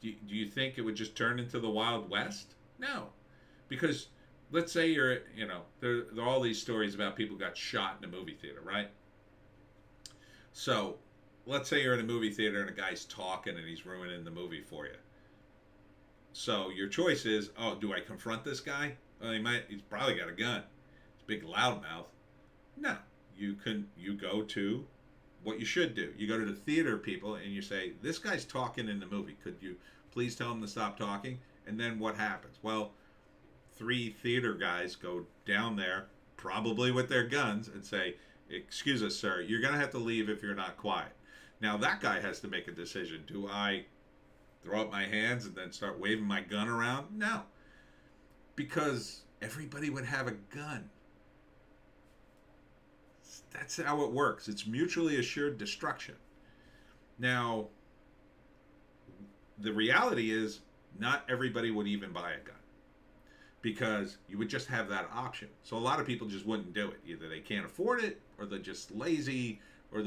do you think it would just turn into the Wild West? No. Because let's say there are all these stories about people who got shot in a movie theater, right? So let's say you're in a movie theater and a guy's talking and he's ruining the movie for you. So your choice is, oh, do I confront this guy? Well, he's probably got a gun. He's a big loudmouth. No. You go to what you should do. You go to the theater people and you say, this guy's talking in the movie. Could you please tell him to stop talking? And then what happens? Well, 3 theater guys go down there, probably with their guns, and say, excuse us, sir, you're going to have to leave if you're not quiet. Now, that guy has to make a decision. Do I throw up my hands and then start waving my gun around? No. Because everybody would have a gun. That's how it works. It's mutually assured destruction. Now, the reality is not everybody would even buy a gun. Because you would just have that option. So a lot of people just wouldn't do it. Either they can't afford it, or they're just lazy, or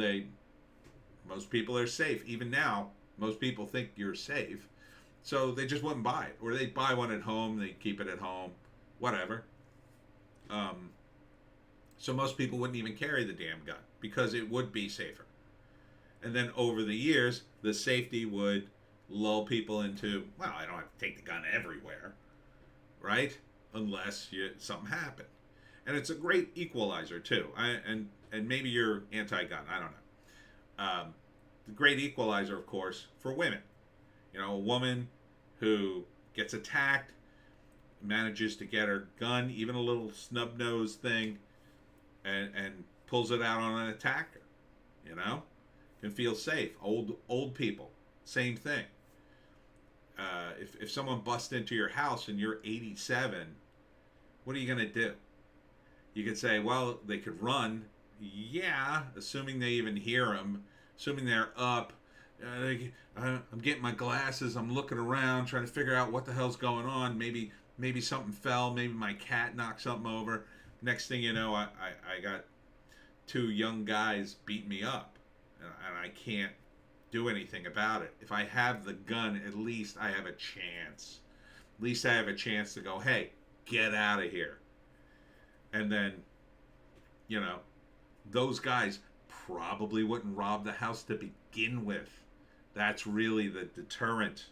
most people are safe. Even now, most people think you're safe. So they just wouldn't buy it. Or they'd buy one at home, they'd keep it at home, whatever. So most people wouldn't even carry the damn gun, because it would be safer. And then over the years, the safety would lull people into, well, I don't have to take the gun everywhere. Right? Unless something happened. And it's a great equalizer, too. And maybe you're anti-gun. I don't know. The great equalizer, of course, for women. A woman who gets attacked, manages to get her gun, even a little snub-nosed thing, and pulls it out on an attacker. Can feel safe. Old people, same thing. If someone busts into your house and you're 87 What are you going to do? You could say, well, they could run. Yeah, assuming they even hear them, assuming they're up. I'm getting my glasses. I'm looking around, trying to figure out what the hell's going on. Maybe something fell. Maybe my cat knocked something over. Next thing you know, I got two young guys beating me up, and I can't do anything about it. If I have the gun, at least I have a chance. At least I have a chance to go, hey, get out of here. And then, you know, those guys probably wouldn't rob the house to begin with. That's really the deterrent.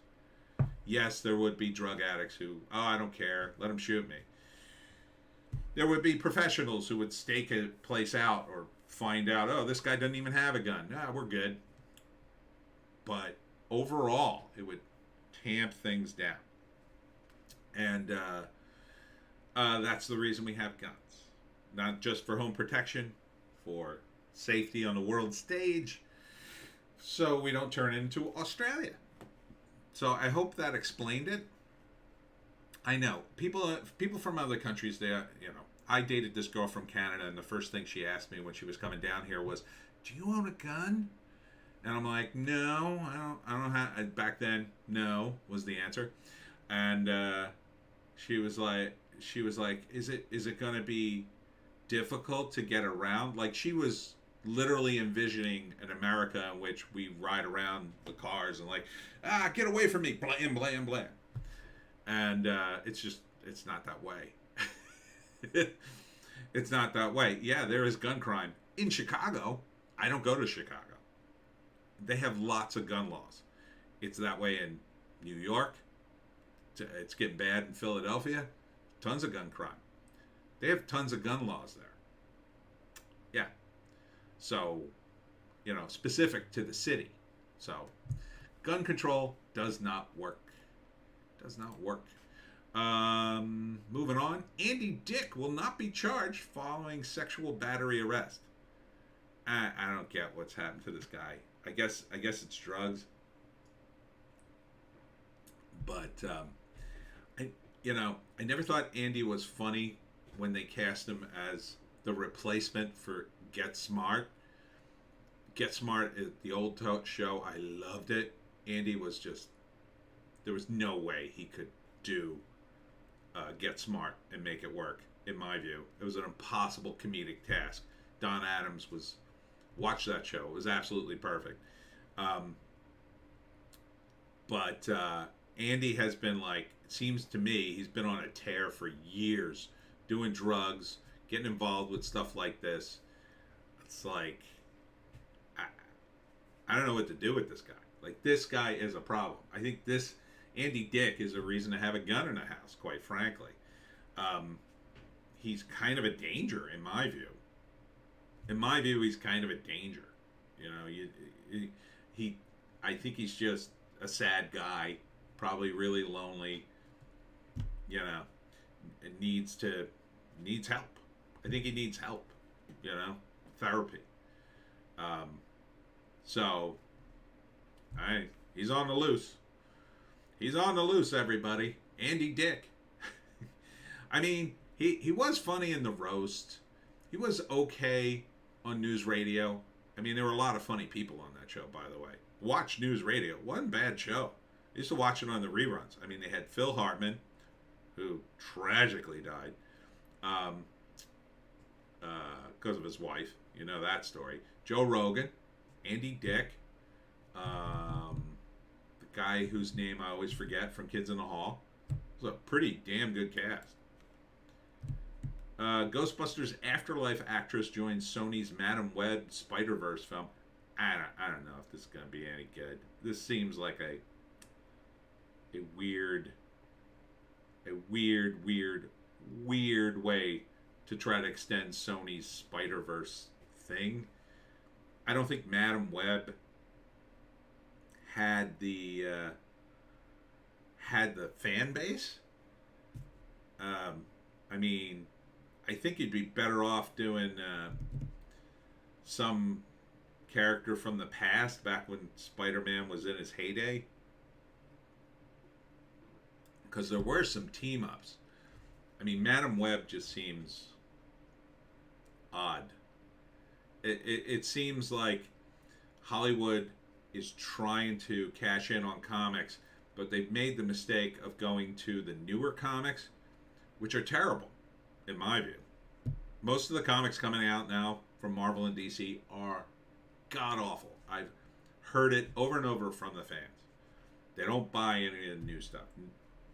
Yes, there would be drug addicts who, oh, I don't care, let them shoot me. There would be professionals who would stake a place out or find out, oh, this guy doesn't even have a gun. Nah, we're good. But overall, it would tamp things down. And that's the reason we have guns. Not just for home protection, for safety on the world stage, so we don't turn into Australia. So I hope that explained it. I know people from other countries. I dated this girl from Canada, and the first thing she asked me when she was coming down here was, "Do you own a gun?" And I'm like, "No, I don't have." Back then, no was the answer, and she was like, "Is it going to be difficult to get around?" Like, she was literally envisioning an America in which we ride around the cars and like, get away from me, blam, blam, blam. And it's not that way. It's not that way. Yeah, there is gun crime. In Chicago, I don't go to Chicago. They have lots of gun laws. It's that way in New York. It's getting bad in Philadelphia. Tons of gun crime. They have tons of gun laws there. Yeah. So, specific to the city. So, gun control does not work. Does not work. Moving on. Andy Dick will not be charged following sexual battery arrest. I don't get what's happened to this guy. I guess it's drugs. But, I never thought Andy was funny when they cast him as the replacement for Get Smart. Get Smart, the old show, I loved it. Andy was just, there was no way he could do Get Smart and make it work, in my view. It was an impossible comedic task. Don Adams watch that show. It was absolutely perfect. But Andy has been it seems to me, he's been on a tear for years, doing drugs, getting involved with stuff like this. It's like, I don't know what to do with this guy. Like, this guy is a problem. I think this Andy Dick is a reason to have a gun in a house, quite frankly. He's kind of a danger, in my view. In my view, he's kind of a danger. I think he's just a sad guy, probably really lonely. Needs help. I think he needs help. Therapy. So, he's on the loose. He's on the loose, everybody. Andy Dick. I mean, he was funny in the roast. He was okay on news radio. I mean, there were a lot of funny people on that show, by the way. Watch news radio. One bad show. I used to watch it on the reruns. I mean, they had Phil Hartman, who tragically died because of his wife. You know that story. Joe Rogan, Andy Dick, the guy whose name I always forget from Kids in the Hall. It was a pretty damn good cast. Ghostbusters Afterlife actress joins Sony's Madam Web Spider-Verse film. I don't know if this is going to be any good. This seems like a weird way to try to extend Sony's Spider-Verse thing. I don't think Madam Web had the fan base. I mean, I think you'd be better off doing some character from the past, back when Spider-Man was in his heyday. Because there were some team-ups. I mean, Madam Web just seems odd. It seems like Hollywood is trying to cash in on comics, but they've made the mistake of going to the newer comics, which are terrible, in my view. Most of the comics coming out now from Marvel and DC are god awful. I've heard it over and over from the fans. They don't buy any of the new stuff.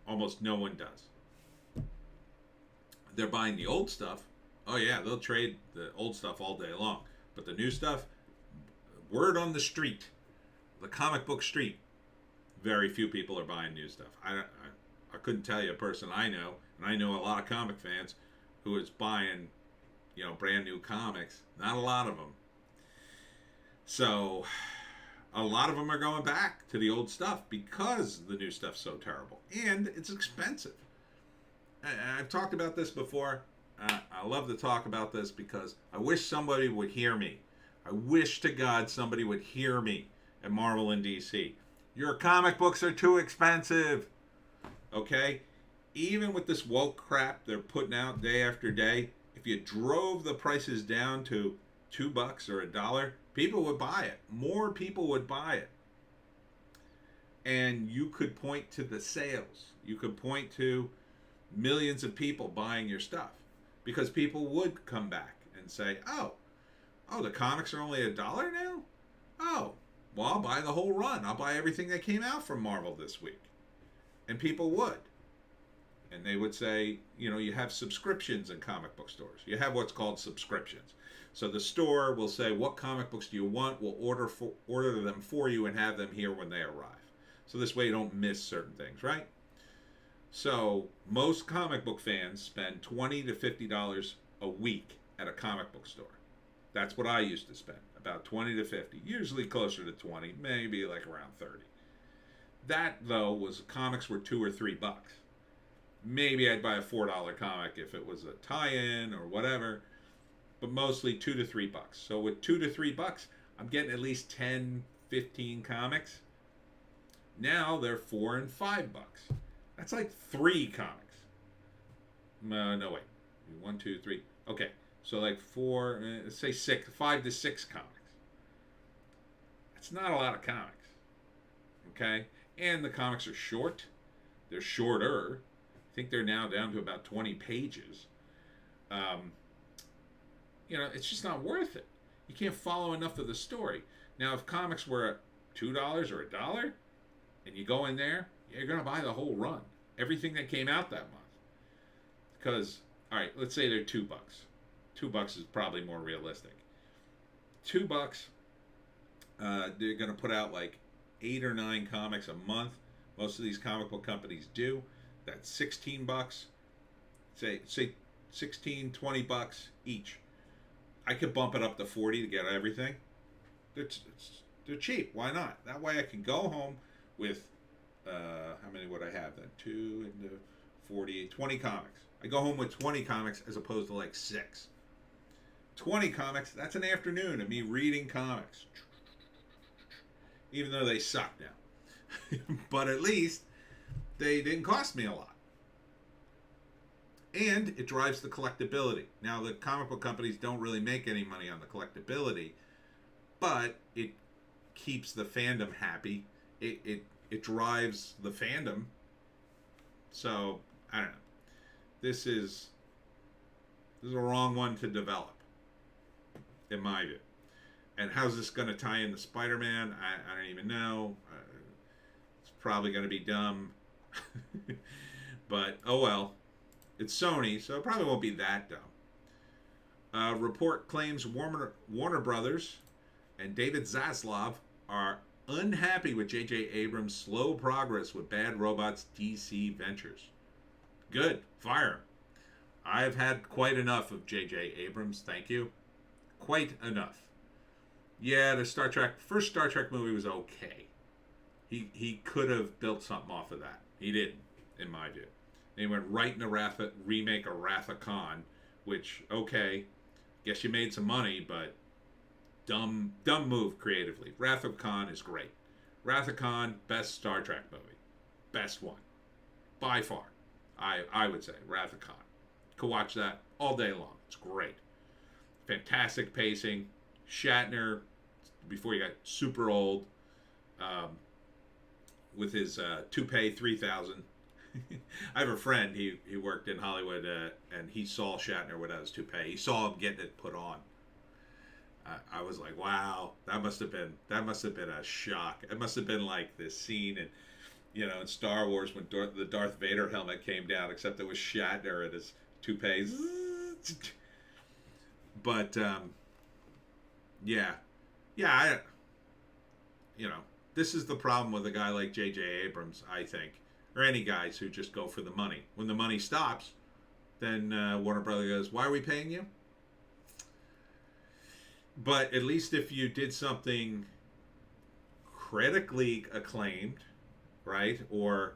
Almost no one does. They're buying the old stuff. Oh yeah, they'll trade the old stuff all day long. But the new stuff, word on the street, the comic book street, very few people are buying new stuff. I couldn't tell you a person I know, and I know a lot of comic fans, who is buying, brand new comics. Not a lot of them. So, a lot of them are going back to the old stuff because the new stuff's so terrible. And it's expensive. I've talked about this before. I love to talk about this because I wish somebody would hear me. I wish to God somebody would hear me at Marvel and DC. Your comic books are too expensive. Okay? Even with this woke crap they're putting out day after day, if you drove the prices down to $2 or $1, people would buy it. More people would buy it. And you could point to the sales. You could point to millions of people buying your stuff. Because people would come back and say, oh, the comics are only $1 now? Oh, well, I'll buy the whole run. I'll buy everything that came out from Marvel this week. And people would. And they would say, you have subscriptions in comic book stores. You have what's called subscriptions. So the store will say, what comic books do you want? We'll order them for you and have them here when they arrive. So this way you don't miss certain things, right? So most comic book fans spend $20 to $50 a week at a comic book store. That's what I used to spend, about 20 to 50, usually closer to 20, maybe like around 30. That, though, was comics were $2 or $3. Maybe I'd buy a $4 comic if it was a tie-in or whatever, but mostly $2 to $3. So with $2 to $3, I'm getting at least 10, 15 comics. Now they're $4 and $5. That's like 3 comics. No, wait. 1, 2, 3. Okay. So like 4, say 6, 5 to 6 comics. That's not a lot of comics. Okay? And the comics are short. They're shorter. I think they're now down to about 20 pages. It's just not worth it. You can't follow enough of the story. Now, if comics were $2 or $1, and you go in there, you're going to buy the whole run. Everything that came out that month. Because, all right, let's say they're $2. $2 is probably more realistic. $2, they're going to put out like 8 or 9 comics a month. Most of these comic book companies do. That's $16. Say 16, $20 each. I could bump it up to 40 to get everything. They're cheap. Why not? That way I can go home with, how many would I have then? 2 into 40, 20 comics. I go home with 20 comics as opposed to like 6. 20 comics, that's an afternoon of me reading comics. Even though they suck now. But at least they didn't cost me a lot. And it drives the collectability. Now, the comic book companies don't really make any money on the collectability, but it keeps the fandom happy. It drives the fandom. So, I don't know. This is a wrong one to develop, in my view. And how's this going to tie into Spider-Man? I don't even know. It's probably going to be dumb. But, oh well. It's Sony, so it probably won't be that dumb. Report claims Warner Brothers and David Zaslav are unhappy with J.J. Abrams' slow progress with Bad Robot's DC ventures. Good. Fire him. I've had quite enough of J.J. Abrams, thank you. Quite enough. Yeah, the first Star Trek movie was okay. He could have built something off of that. He didn't, in my view. They went right in the remake of Wrath of Khan, which, okay, guess you made some money, but dumb move creatively. Wrath of Khan is great. Wrath of Khan, best Star Trek movie. Best one. By far. I would say, Wrath of Khan. Could watch that all day long. It's great. Fantastic pacing. Shatner, before he got super old, with his toupee 3000. I have a friend, he worked in Hollywood, and he saw Shatner without his toupee. He saw him getting it put on. I was like, wow, that must have been a shock. It must have been like this scene in Star Wars when the Darth Vader helmet came down, except it was Shatner and his toupee. But yeah, this is the problem with a guy like J.J. Abrams, I think, or any guys who just go for the money. When the money stops, then Warner Brothers goes, why are we paying you? But at least if you did something critically acclaimed, right? Or,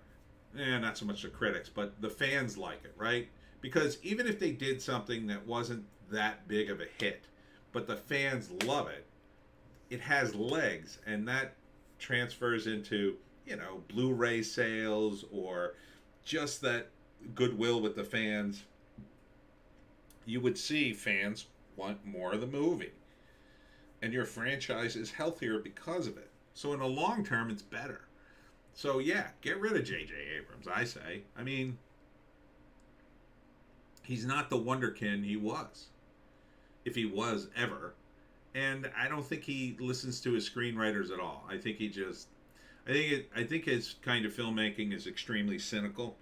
not so much the critics, but the fans like it, right? Because even if they did something that wasn't that big of a hit, but the fans love it, it has legs, and that transfers into, Blu-ray sales or just that goodwill with the fans. You would see fans want more of the movie. And your franchise is healthier because of it. So in the long term, it's better. So yeah, get rid of J.J. Abrams, I say. I mean, he's not the wonderkin he was. If he was ever. And I don't think he listens to his screenwriters at all. I think I think his kind of filmmaking is extremely cynical.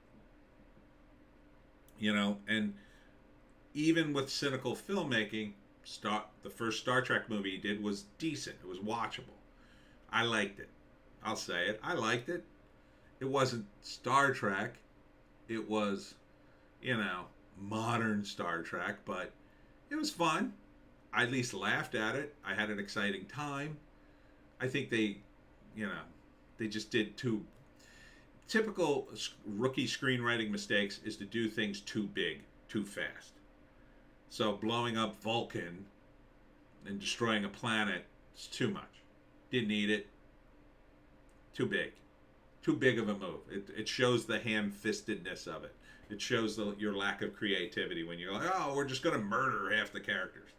And even with cynical filmmaking, the first Star Trek movie he did was decent. It was watchable. I liked it. I'll say it. I liked it. It wasn't Star Trek. It was, modern Star Trek, but it was fun. I at least laughed at it. I had an exciting time. I think they just did two typical rookie screenwriting mistakes is to do things too big, too fast. So blowing up Vulcan and destroying a planet is too much. Didn't need it. Too big. Too big of a move. It shows the ham-fistedness of it. It shows your lack of creativity when you're like, oh, we're just going to murder half the characters.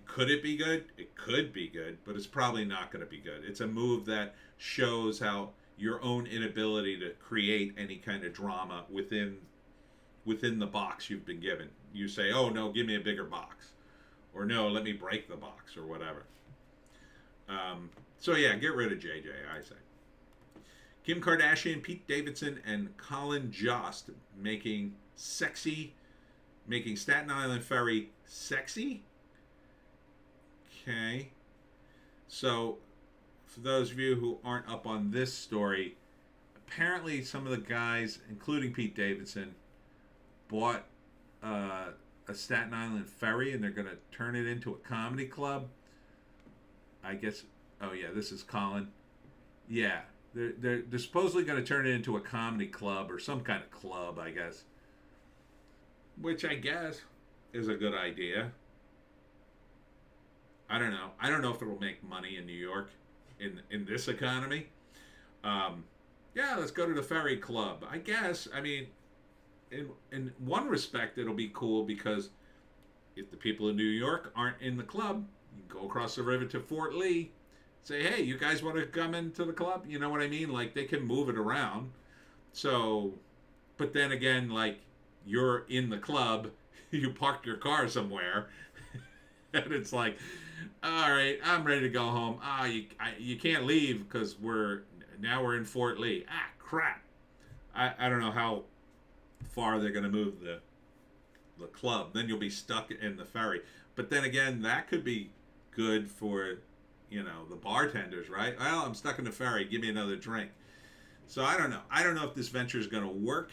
Could it be good? It could be good, but it's probably not going to be good. It's a move that shows how your own inability to create any kind of drama within the box you've been given. You say, oh, no, give me a bigger box. Or no, let me break the box or whatever. So yeah, get rid of JJ, I say. Kim Kardashian, Pete Davidson, and Colin Jost making Staten Island Ferry sexy? Okay. So, for those of you who aren't up on this story, apparently some of the guys, including Pete Davidson, bought a Staten Island Ferry, and they're going to turn it into a comedy club. I guess. Oh yeah, this is Colin. Yeah, they're supposedly going to turn it into a comedy club or some kind of club, I guess. Which I guess is a good idea. I don't know. I don't know if it will make money in New York in this economy. Yeah, let's go to the ferry club. I guess. I mean, in one respect, it'll be cool because if the people in New York aren't in the club, you can go across the river to Fort Lee, say, hey, you guys want to come into the club? You know what I mean? Like, they can move it around. So, but then again, like, you're in the club, you parked your car somewhere, and it's like, all right, I'm ready to go home. You can't leave because we're in Fort Lee. Crap. I don't know how far they're going to move the club. Then you'll be stuck in the ferry. But then again, that could be good for, the bartenders, right? Well, I'm stuck in the ferry. Give me another drink. So I don't know. I don't know if this venture is going to work.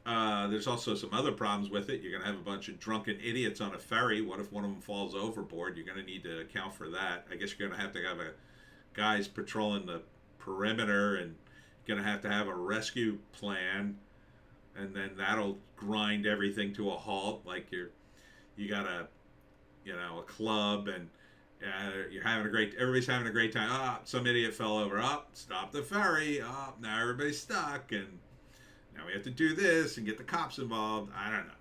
There's also some other problems with it. You're going to have a bunch of drunken idiots on a ferry. What if one of them falls overboard? You're going to need to account for that. I guess you're going to have a guys patrolling the perimeter, and you're going to have a rescue plan, and then that'll grind everything to a halt. Like you got a club, and everybody's having a great time. Some idiot fell over. Stop the ferry. Now everybody's stuck, and Now we have to do this and get the cops involved. I don't know.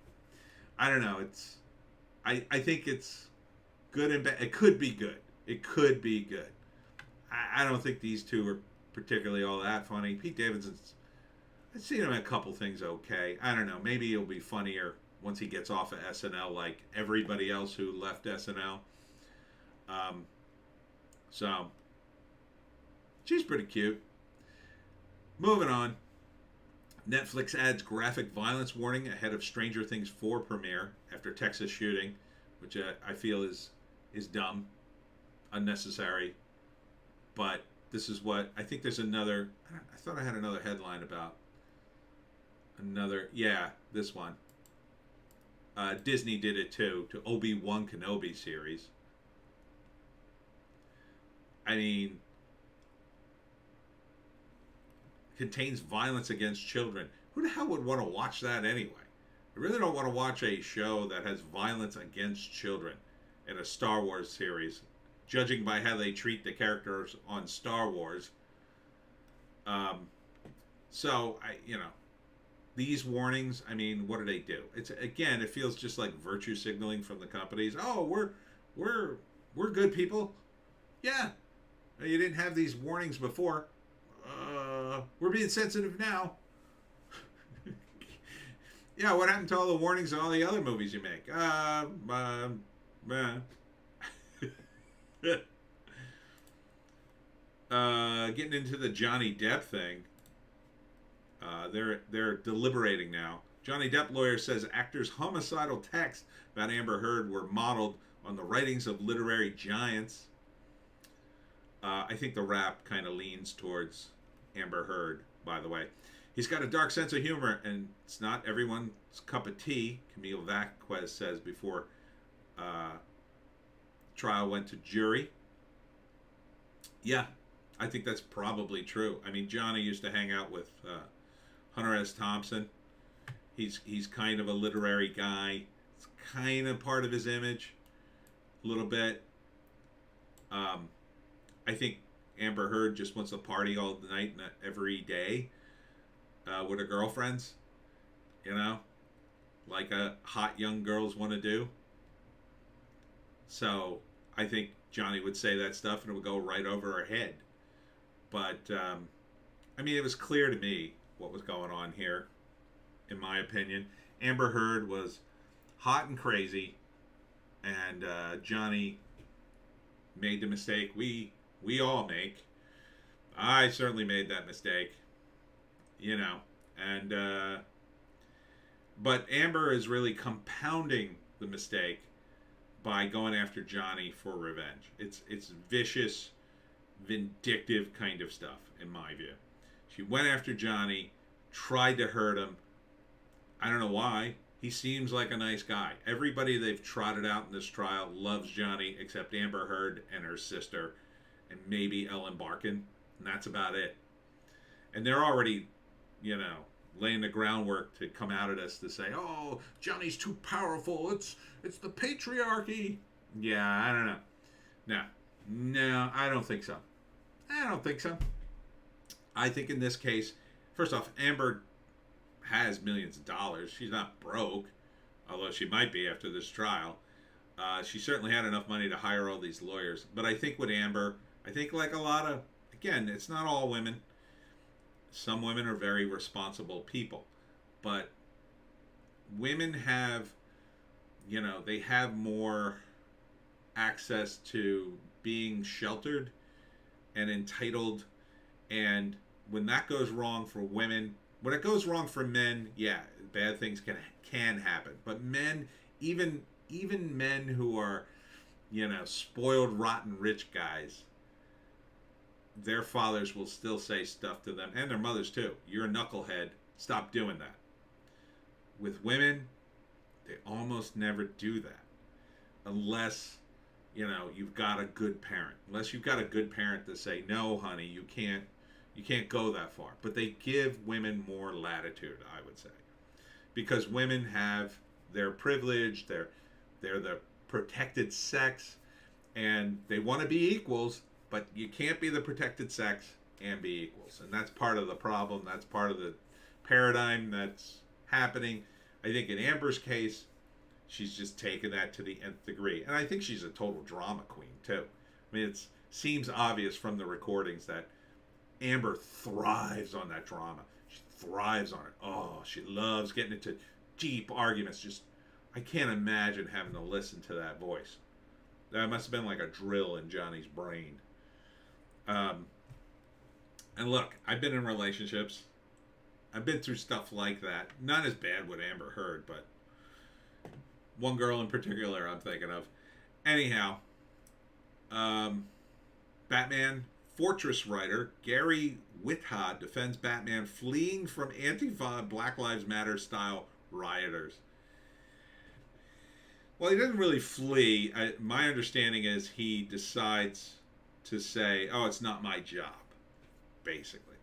I don't know. I think it's good and bad. It could be good. It could be good. I don't think these two are particularly all that funny. Pete Davidson's, I've seen him in a couple things okay. I don't know. Maybe he'll be funnier once he gets off of SNL like everybody else who left SNL. So, she's pretty cute. Moving on. Netflix adds graphic violence warning ahead of Stranger Things 4 premiere after Texas shooting, which I feel is dumb, unnecessary. But this is what I think. There's another. I thought I had another headline about another. Yeah, this one. Disney did it too to Obi-Wan Kenobi series. I mean, contains violence against children. Who the hell would want to watch that anyway? I really don't want to watch a show that has violence against children in a Star Wars series, judging by how they treat the characters on Star Wars. So these warnings, I mean, what do they do? It's, again, it feels just like virtue signaling from the companies. Oh, we're good people. Yeah, you didn't have these warnings before. We're being sensitive now. Yeah, what happened to all the warnings in all the other movies you make? Getting into the Johnny Depp thing. They're deliberating now. Johnny Depp lawyer says actor's homicidal texts about Amber Heard were modeled on the writings of literary giants. I think the rap kind of leans towards Amber Heard, by the way. He's got a dark sense of humor, and it's not everyone's cup of tea, Camille Vasquez says before trial went to jury. Yeah, I think that's probably true. I mean, Johnny used to hang out with Hunter S. Thompson. He's kind of a literary guy. It's kind of part of his image, a little bit. I think Amber Heard just wants to party all night and every day with her girlfriends, like hot young girls want to do. So I think Johnny would say that stuff and it would go right over her head. But, I mean, it was clear to me what was going on here, in my opinion. Amber Heard was hot and crazy, and Johnny made the mistake we all make. I certainly made that mistake, and but Amber is really compounding the mistake by going after Johnny for revenge. It's vicious, vindictive kind of stuff, in my view. She went after Johnny, tried to hurt him. I don't know why. He seems like a nice guy. Everybody they've trotted out in this trial loves Johnny except Amber Heard and her sister and maybe Ellen Barkin, and that's about it. And they're already, laying the groundwork to come out at us to say, oh, Johnny's too powerful. It's the patriarchy. Yeah, I don't know. No, I don't think so. I think in this case, first off, Amber has millions of dollars. She's not broke, although she might be after this trial. She certainly had enough money to hire all these lawyers. But I think with Amber, like a lot of, again, it's not all women. Some women are very responsible people. But women have, they have more access to being sheltered and entitled. And when that goes wrong for women, when it goes wrong for men, yeah, bad things can happen. But men, even men who are, spoiled, rotten, rich guys, their fathers will still say stuff to them, and their mothers too. You're a knucklehead. Stop doing that. With women, they almost never do that. Unless, you've got a good parent. Unless you've got a good parent to say, no, honey, you can't go that far. But they give women more latitude, I would say. Because women have their privilege, they're the protected sex, and they want to be equals, but you can't be the protected sex and be equals. And that's part of the problem. That's part of the paradigm that's happening. I think in Amber's case, she's just taken that to the nth degree. And I think she's a total drama queen, too. I mean, it seems obvious from the recordings that Amber thrives on that drama. She thrives on it. Oh, she loves getting into deep arguments. Just, I can't imagine having to listen to that voice. That must have been like a drill in Johnny's brain. And look, I've been in relationships. I've been through stuff like that. Not as bad what Amber heard, but one girl in particular I'm thinking of. Anyhow, Batman Fortress writer Gary Whitta defends Batman fleeing from Antifa Black Lives Matter style rioters. Well, he doesn't really flee. My understanding is he decides to say, oh, it's not my job, basically.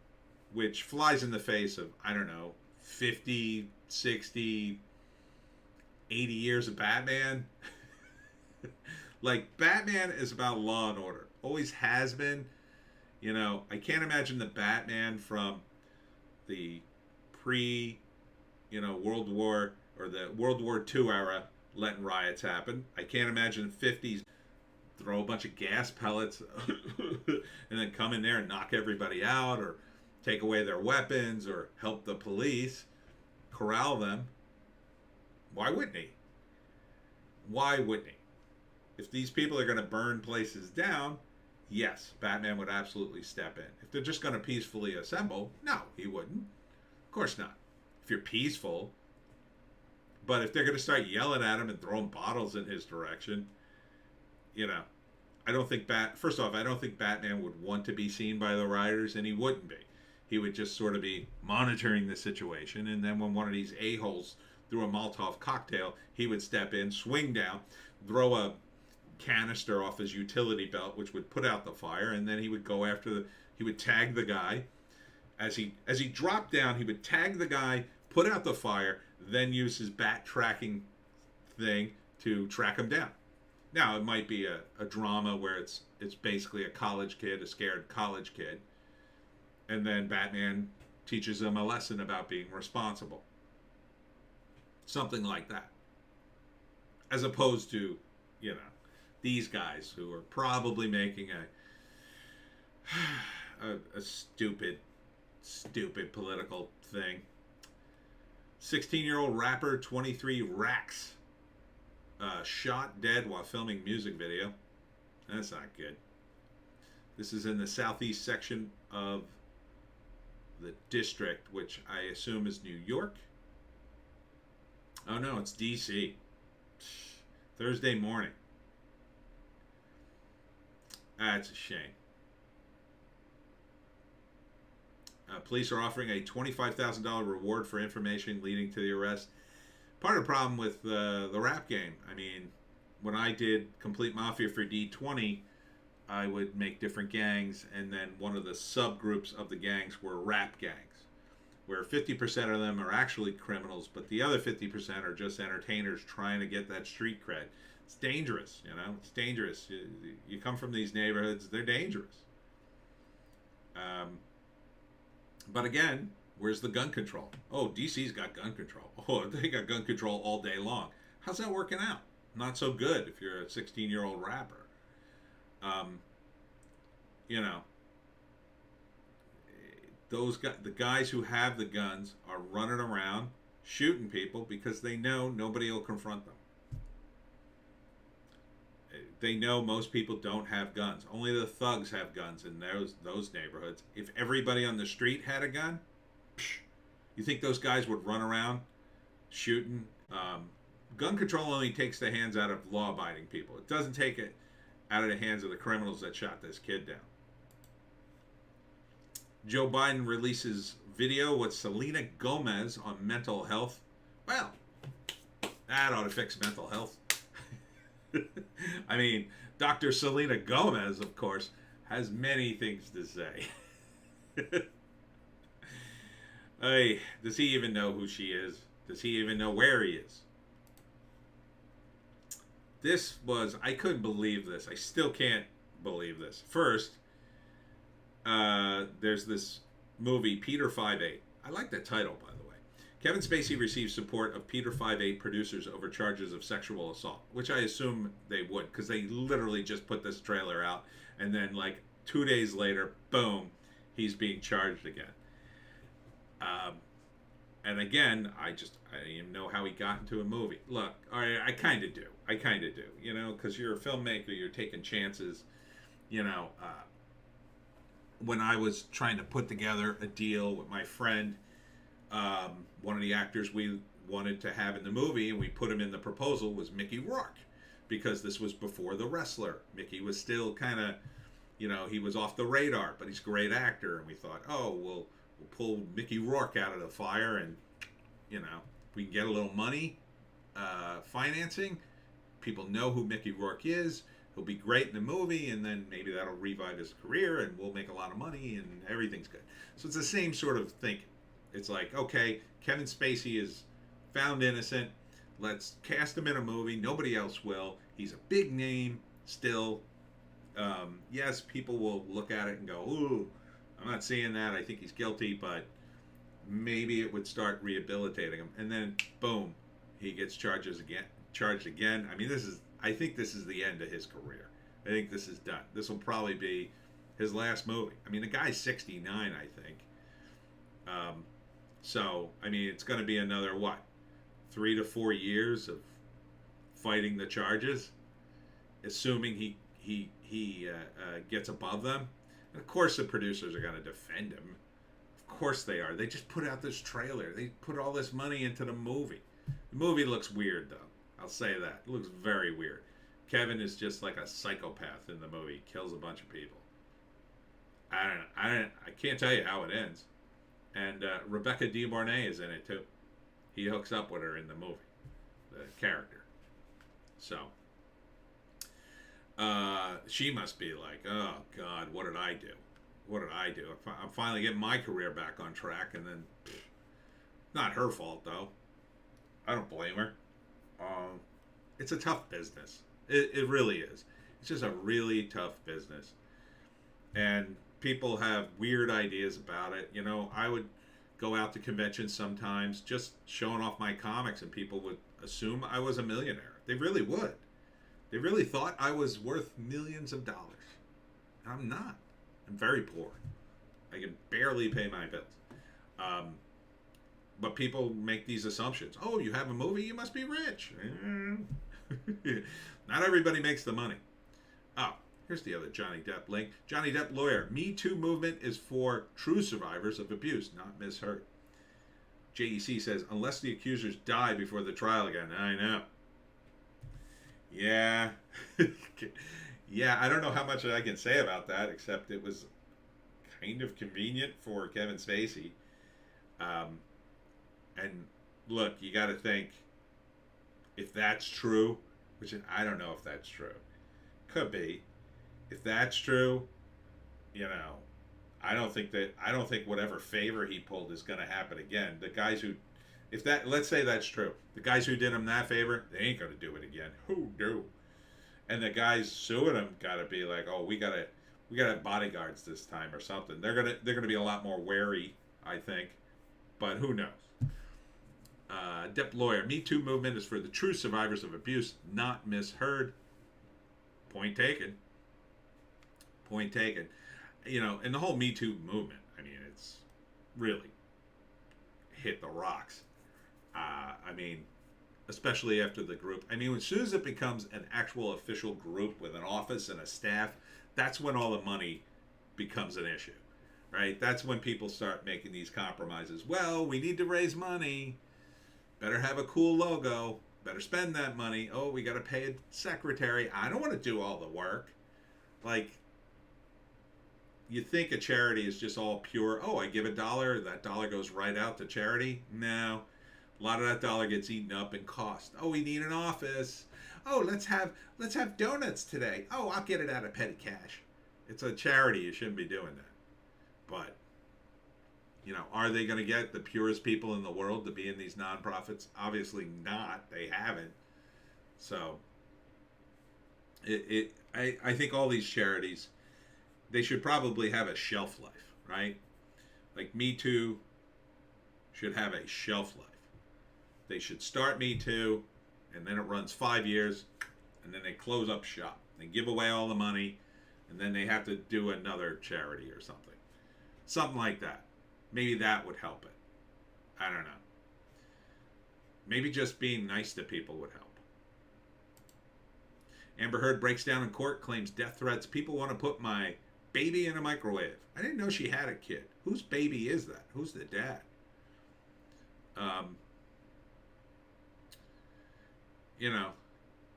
Which flies in the face of, I don't know, 50, 60, 80 years of Batman. Like, Batman is about law and order. Always has been. You know, I can't imagine the Batman from the World War or the World War II era letting riots happen. I can't imagine the 50s throw a bunch of gas pellets and then come in there and knock everybody out or take away their weapons or help the police corral them. Why wouldn't he? Why wouldn't he? If these people are going to burn places down, yes, Batman would absolutely step in. If they're just going to peacefully assemble, no, he wouldn't. Of course not. If you're peaceful. But if they're going to start yelling at him and throwing bottles in his direction, you know, I don't think first off, I don't think Batman would want to be seen by the rioters, and he wouldn't be. He would just sort of be monitoring the situation, and then when one of these a-holes threw a Molotov cocktail, he would step in, swing down, throw a canister off his utility belt, which would put out the fire, and then he would go after he would tag the guy. As he dropped down, he would tag the guy, put out the fire, then use his bat tracking thing to track him down. Now, it might be a drama where it's basically a college kid, a scared college kid, and then Batman teaches him a lesson about being responsible. Something like that. As opposed to, you know, these guys who are probably making a stupid political thing. 16-year-old rapper 23 racks shot dead while filming music video. That's not good. This is in the southeast section of the district, which I assume is New York. Oh no, it's DC. Thursday morning. That's a shame. Police are offering a $25,000 reward for information leading to the arrest. Part of the problem with the rap game, I mean, when I did Complete Mafia for D20, I would make different gangs, and then one of the subgroups of the gangs were rap gangs, where 50% of them are actually criminals, but the other 50% are just entertainers trying to get that street cred. It's dangerous, you know? It's dangerous. You come from these neighborhoods, they're dangerous. But again, where's the gun control? Oh, DC's got gun control. Oh, they got gun control all day long. How's that working out? Not so good if you're a 16-year-old rapper. You know, the guys who have the guns are running around shooting people because they know nobody will confront them. They know most people don't have guns. Only the thugs have guns in those neighborhoods. If everybody on the street had a gun, you think those guys would run around shooting? Gun control only takes the hands out of law-abiding people. It doesn't take it out of the hands of the criminals that shot this kid down. Joe Biden releases video with Selena Gomez on mental health. Well, that ought to fix mental health. I mean, Dr. Selena Gomez, of course, has many things to say. Hey, does he even know who she is? Does he even know where he is? I couldn't believe this. I still can't believe this. First, there's this movie, Peter 5'8". I like that title, by the way. Kevin Spacey received support of Peter 5'8" producers over charges of sexual assault, which I assume they would, because they literally just put this trailer out, and then like 2 days later, boom, he's being charged again. And again, I don't even know how he got into a movie. Look, I kind of do. You know, because you're a filmmaker, you're taking chances. You know, when I was trying to put together a deal with my friend, one of the actors we wanted to have in the movie, and we put him in the proposal, was Mickey Rourke, because this was before The Wrestler. Mickey was still kind of, you know, he was off the radar, but he's a great actor, and we thought, oh, we'll pull Mickey Rourke out of the fire, and, you know, we can get a little money, financing. People know who Mickey Rourke is. He'll be great in the movie, and then maybe that'll revive his career, and we'll make a lot of money, and everything's good. So it's the same sort of thinking. It's like, okay, Kevin Spacey is found innocent. Let's cast him in a movie. Nobody else will. He's a big name still. Yes, people will look at it and go, ooh, I'm not seeing that. I think he's guilty, but maybe it would start rehabilitating him. And then, boom, he gets charged again. I mean, I think this is the end of his career. I think this is done. This will probably be his last movie. I mean, the guy's 69, I think. So, I mean, it's going to be another, 3 to 4 years of fighting the charges, assuming he gets above them. And of course the producers are going to defend him. Of course they are. They just put out this trailer. They put all this money into the movie. The movie looks weird, though. I'll say that. It looks very weird. Kevin is just like a psychopath in the movie. He kills a bunch of people. I can't tell you how it ends. And Rebecca De Mornay is in it too. He hooks up with her in the movie, the character. So she must be like, oh God, what did I do? What did I do? I'm finally getting my career back on track, and then not her fault though. I don't blame her. It's a tough business. It really is. It's just a really tough business, and people have weird ideas about it. You know, I would go out to conventions sometimes just showing off my comics, and people would assume I was a millionaire. They really would. They really thought I was worth millions of dollars. I'm not. I'm very poor. I can barely pay my bills. But people make these assumptions. Oh, you have a movie? You must be rich. Not everybody makes the money. Oh, here's the other Johnny Depp link. Johnny Depp lawyer. Me Too movement is for true survivors of abuse, not misheard. JEC says, unless the accusers die before the trial again. I know. Yeah. Yeah, I don't know how much I can say about that, except it was kind of convenient for Kevin Spacey. And look, you got to think, if that's true, which I don't know if that's true. Could be. If that's true, you know, I don't think whatever favor he pulled is going to happen again. The guys who, let's say that's true, the guys who did him that favor, they ain't going to do it again. Who do? And the guys suing him got to be like, oh, we got to have bodyguards this time or something. They're gonna be a lot more wary, I think. But who knows? Depp lawyer. Me Too movement is for the true survivors of abuse, not misheard. Point taken. Point taken. You know, and the whole Me Too movement, I mean, it's really hit the rocks. I mean, especially after the group. I mean, as soon as it becomes an actual official group with an office and a staff, that's when all the money becomes an issue, right? That's when people start making these compromises. Well, we need to raise money. Better have a cool logo. Better spend that money. Oh, we got to pay a secretary. I don't want to do all the work. Like, you think a charity is just all pure, oh, I give $1, that dollar goes right out to charity? No. A lot of that dollar gets eaten up in cost. Oh, we need an office. Oh, let's have donuts today. Oh, I'll get it out of petty cash. It's a charity. You shouldn't be doing that. But, you know, are they going to get the purest people in the world to be in these nonprofits? Obviously not. They haven't. So, I think all these charities, they should probably have a shelf life, right? Like Me Too should have a shelf life. They should start Me Too, and then it runs 5 years, and then they close up shop. They give away all the money, and then they have to do another charity or something. Something like that. Maybe that would help it. I don't know. Maybe just being nice to people would help. Amber Heard breaks down in court, claims death threats. People want to put my baby in a microwave. I didn't know she had a kid. Whose baby is that? Who's the dad? You know,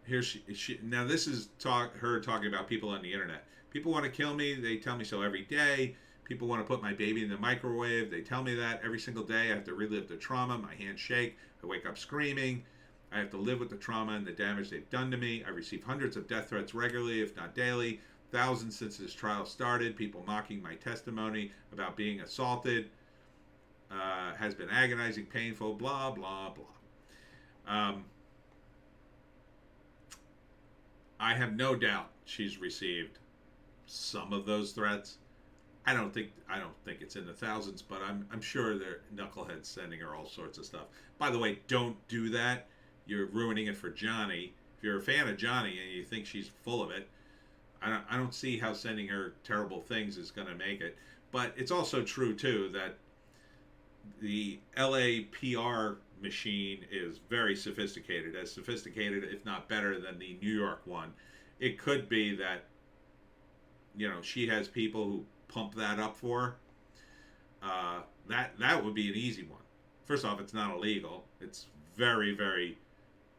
here she now this is her talking about people on the internet. People want to kill me. They tell me so every day. People want to put my baby in the microwave. They tell me that every single day. I have to relive the trauma. My hands shake. I wake up screaming. I have to live with the trauma and the damage they've done to me. I receive hundreds of death threats regularly, if not daily. Thousands since this trial started. People mocking my testimony about being assaulted. Has been agonizing, painful, blah, blah, blah. I have no doubt she's received some of those threats. I don't think it's in the thousands, but I'm sure they're knuckleheads sending her all sorts of stuff. By the way, don't do that. You're ruining it for Johnny. If you're a fan of Johnny and you think she's full of it, I don't see how sending her terrible things is going to make it. But it's also true too that the LA PR machine is very sophisticated, as sophisticated, if not better, than the New York one. It could be that, you know, she has people who pump that up for her. That would be an easy one. First off, it's not illegal. It's very, very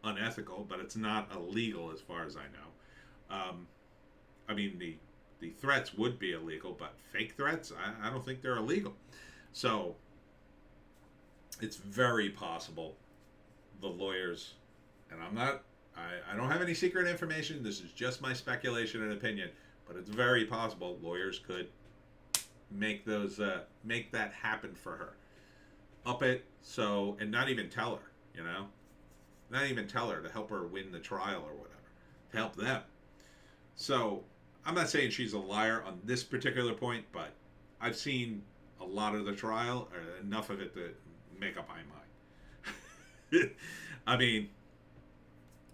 unethical, but it's not illegal as far as I know. I mean, the threats would be illegal, but fake threats, I don't think they're illegal. So it's very possible the lawyers, and I don't have any secret information. This is just my speculation and opinion, but it's very possible lawyers could make that happen for her. Up it so, and not even tell her, you know? Not even tell her, to help her win the trial or whatever. To help them. So, I'm not saying she's a liar on this particular point, but I've seen a lot of the trial, or enough of it to make up my mind. I mean,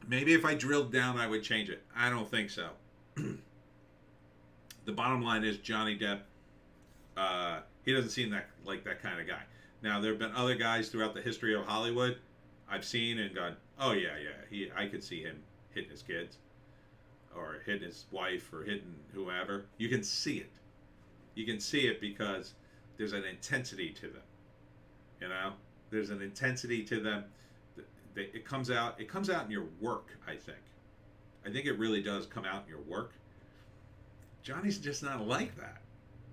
maybe if I drilled down I would change it. I don't think so. The bottom line is Johnny Depp, he doesn't seem like that kind of guy. Now, there have been other guys throughout the history of Hollywood I've seen and gone, oh yeah, I could see him hitting his kids, or hitting his wife, or hitting whoever. You can see it. You can see it because there's an intensity to them. You know, there's an intensity to them. It comes out in your work. I think it really does come out in your work. Johnny's just not like that.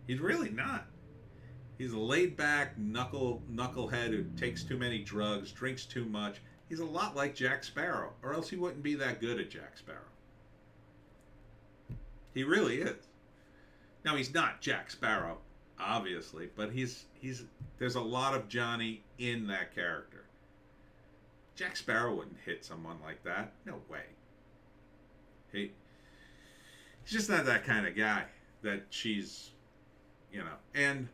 He's really not. He's a laid-back knucklehead who takes too many drugs, drinks too much. He's a lot like Jack Sparrow, or else he wouldn't be that good at Jack Sparrow. He really is. Now, he's not Jack Sparrow, obviously, but there's a lot of Johnny in that character. Jack Sparrow wouldn't hit someone like that. No way. He's just not that kind of guy that she's, you know. And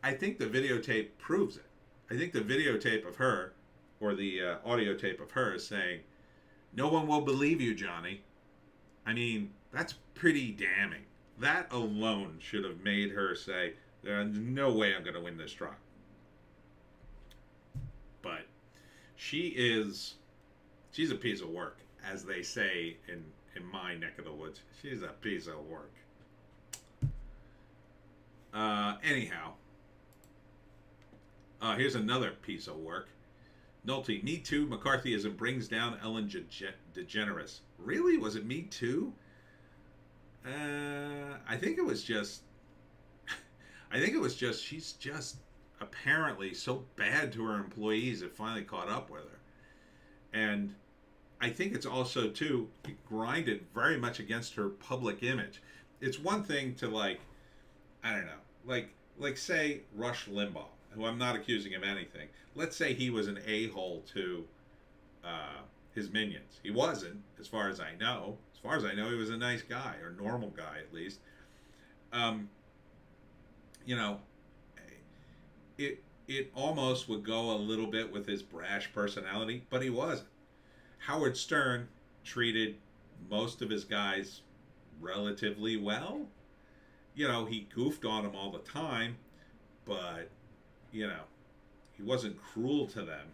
I think the videotape proves it. I think the videotape of her, or the audio tape of her, is saying, no one will believe you, Johnny. I mean, that's pretty damning. That alone should have made her say, there's no way I'm going to win this trial. But she's a piece of work, as they say in my neck of the woods. She's a piece of work. Anyhow, here's another piece of work. Nolte, Me Too, McCarthyism brings down Ellen DeGeneres. Really? Was it Me Too? I think it was just she's just apparently so bad to her employees it finally caught up with her. And I think it's also too grinded very much against her public image. It's one thing to, like, I don't know, like say Rush Limbaugh, who I'm not accusing of anything. Let's say he was an a-hole to his minions. He wasn't, as far as I know. As far as I know, he was a nice guy, or normal guy at least. You know, it almost would go a little bit with his brash personality, but he wasn't. Howard Stern treated most of his guys relatively well. You know, he goofed on them all the time, but, you know, he wasn't cruel to them.